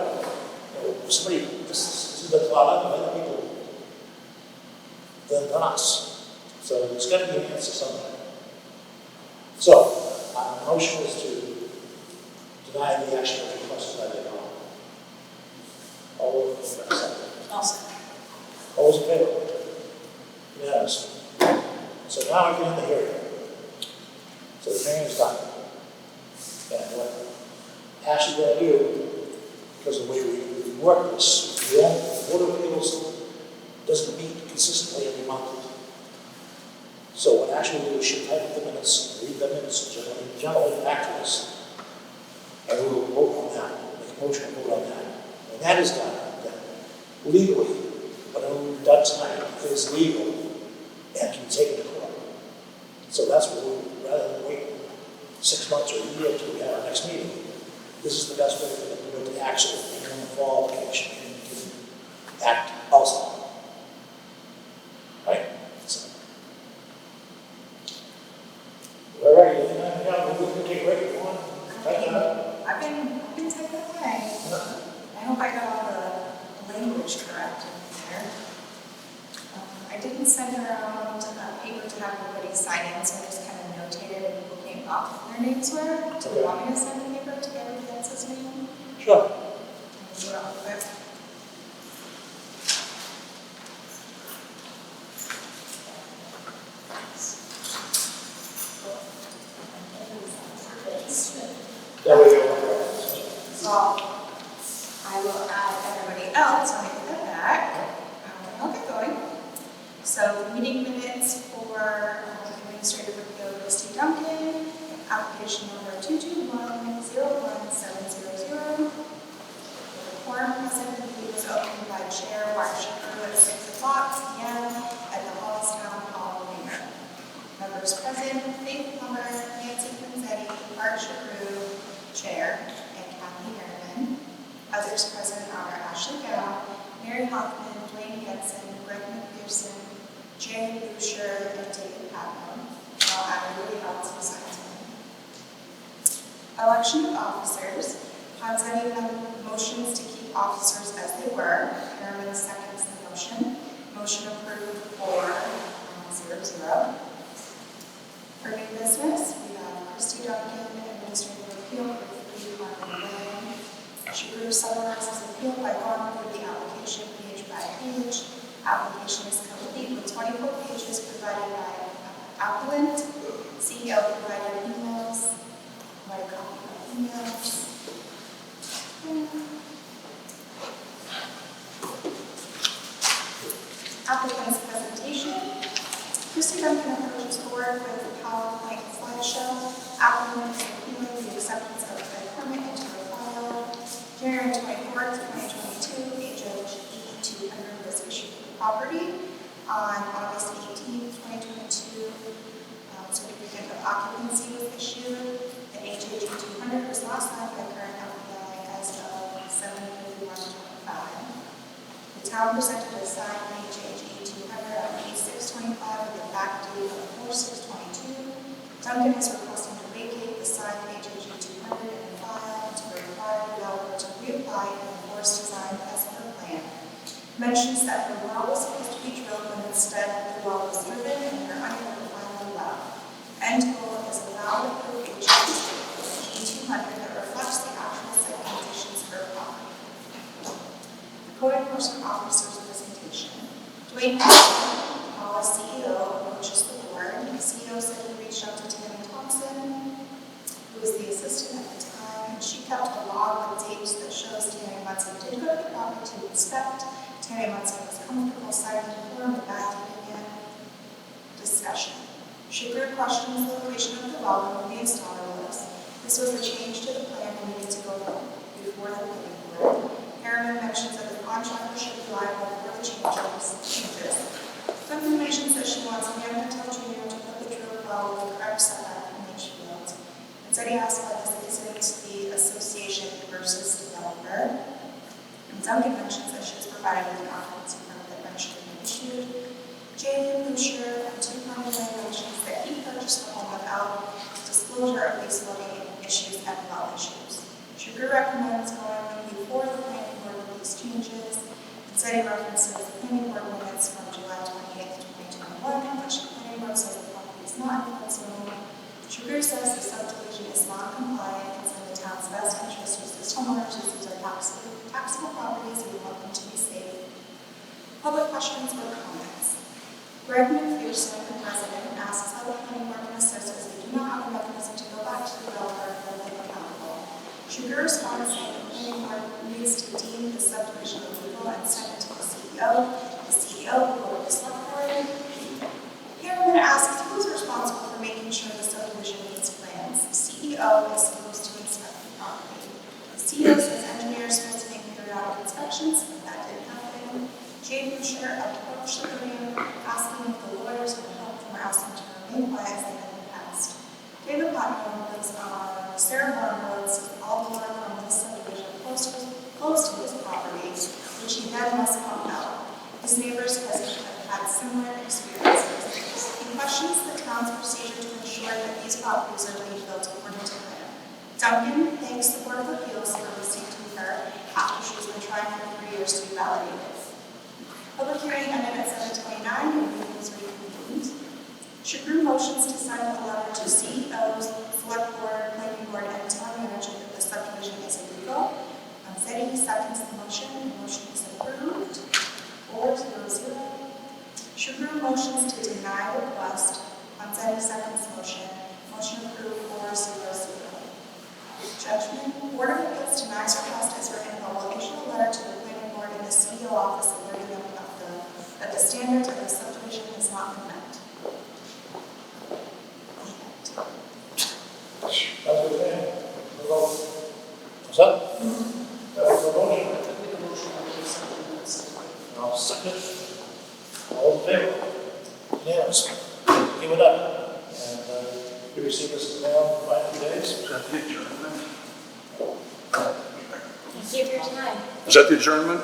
Somebody, this has been thought out by other people than us. So there's got to be an answer somewhere. So, our motion is to deny the action requested by the appellant. All those in favor? Awesome. All those in favor? Yes. So now we can end the hearing. So the hearing is done. And what Ash is going to do, because of the way we work this, the Board of Appeals doesn't meet consistently every month. So what Ash will do is she'll type up the minutes, read the minutes, generally back to us, and we will vote on that, make a motion and vote on that. When that is done, then legally, whatever we've done tonight is legal and can be taken to court. So that's what we, rather than wait 6 months or a year until we have our next meeting, this is the best way to do it to actually become involved and can act also. Right? So. All right, we can take a break if you want. I've been typing away. I hope I got all the language correct in there. I didn't send around paper to have everybody sign in, so I just kind of notated and people came up their names were. Do you want me to send the paper to everybody else's name? Sure. Do it all quick. That way you'll. So I will add everybody else when I get that back. I'll get going. So the meeting minutes for administrative review of Christie Duncan, application number 221-01700. The quorum present, the meeting was opened by Chair Marcia Crew at 6 o'clock p.m. at the Hollis Town Hall Arena. Members present, Faith Plummer, Nancy Pinzetti, Art Shapiro, Chair, and Kathy Harriman. Others present are Ashley Gow, Mary Hoffman, Dwayne Jensen, Greg McPherson, Jay Boucher, and David Patton. I'll add everybody else besides me. Election of officers. Ponzetti motions to keep officers as they were. Harriman seconds the motion. Motion approved 4-0-0. For new business, we have Christie Duncan, administrative appeal for 3 Harmon Lane. Shapiro summarizes appeal by going through the application page by page. Application is complete with 24 pages provided by applicant. CEO provided emails. Write a copy of emails. Applicant's presentation. Christie Duncan approaches board with a PowerPoint slideshow. Applicant is appealing the acceptance of a permit into a file. January 24th, 2022, HOG 200 was issued for the property. On August 18th, 2022, certificate of occupancy was issued. The HOG 200 was last signed by current LPI as of 7/31/25. The town presented a signed HOG 200 on 8/6/25 with a back date of 4/6/22. Duncan is requesting to vacate the signed HOG 200 and file to require developer to reapply and enforce design as per plan. Mentions that the well was supposed to be drilled when instead the well was driven and they're unable to find the well. End goal is a valid approved HOG 200 that reflects the actual site conditions for a property. The code enforcement officer's presentation. Dwayne Hollis, CEO, approaches the board. The CEO said he reached out to Tammy Thompson, who was the assistant at the time, and she kept a log with tapes that shows Tammy Munson did go to the property to inspect. Tammy Munson was comfortable citing the form of bad opinion. Discussion. Shapiro questions the location of the well and the installer list. This was a change to the plan and needed to go before the planning board. Harriman mentions that the contractor should be liable for the changes. Duncan mentions that she wants him to tell Junior to put the drilled well with the correct setback from each field. And said he asked why this isn't the association versus developer. And Duncan mentions that she was provided with an occupancy permit that mentioned the issued. Jay Boucher and 2 Harmon Lane mentions that he purchased the home without disclosure of these loading issues and well issues. Shapiro recommends going before the planning board with these changes. And said he references the planning board minutes from July 28th, 2021, in which the planning board says the property is not in flood zone. Shapiro says the subdivision is non-compliant. It's in the town's best interest to assist homeowners as these are taxable properties and we want them to be safe. Public questions or comments. Greg McPherson, the president, asks how the planning board can assist as they do not have a mechanism to go back to the developer and hold them accountable. Shapiro responds saying the planning board needs to deem the subdivision illegal and send it to the CEO. The CEO will go to the select board. Harriman asks who is responsible for making sure the subdivision meets plans. The CEO is supposed to inspect the property. The CEO says engineers are supposed to make periodic inspections, but that didn't happen. Jay Boucher approached the room, asking if the lawyers would help them or ask them to remain quiet as they had in the past. David Patton lives on Sarah Barn Road, says all the water from this subdivision close to his property, which he then must pump out. His neighbors have had similar experiences. He questions the town's procedure to ensure that these properties are being built according to plan. Duncan thanks the Board of Appeals for listening to her after she's been trying for 3 years to be validated. Public hearing ended at 7:29 and the meeting was reconvened. Shapiro motions to send a letter to CEOs, select board, planning board, and town manager that the subdivision is illegal. Zetti seconds the motion. The motion is approved. 4-0-0. Shapiro motions to deny request. Zetti seconds the motion. Motion approved. 4-0-0. Judgment. Board of Appeals denies request as written. The location standard of the subdivision has not been met. That's what we're saying. What's that? That was the motion. Make a motion on the acceptance minutes. I'll second. All in favor? Unanimous. Okay with that. And you receive this in the mail in 5 days. Thank you for your time. Is that the adjournment?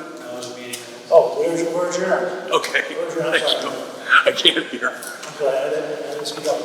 Oh, where's your? Okay, Where's your? I'm thanks. sorry. I can't hear. I'm sorry, I didn't speak up.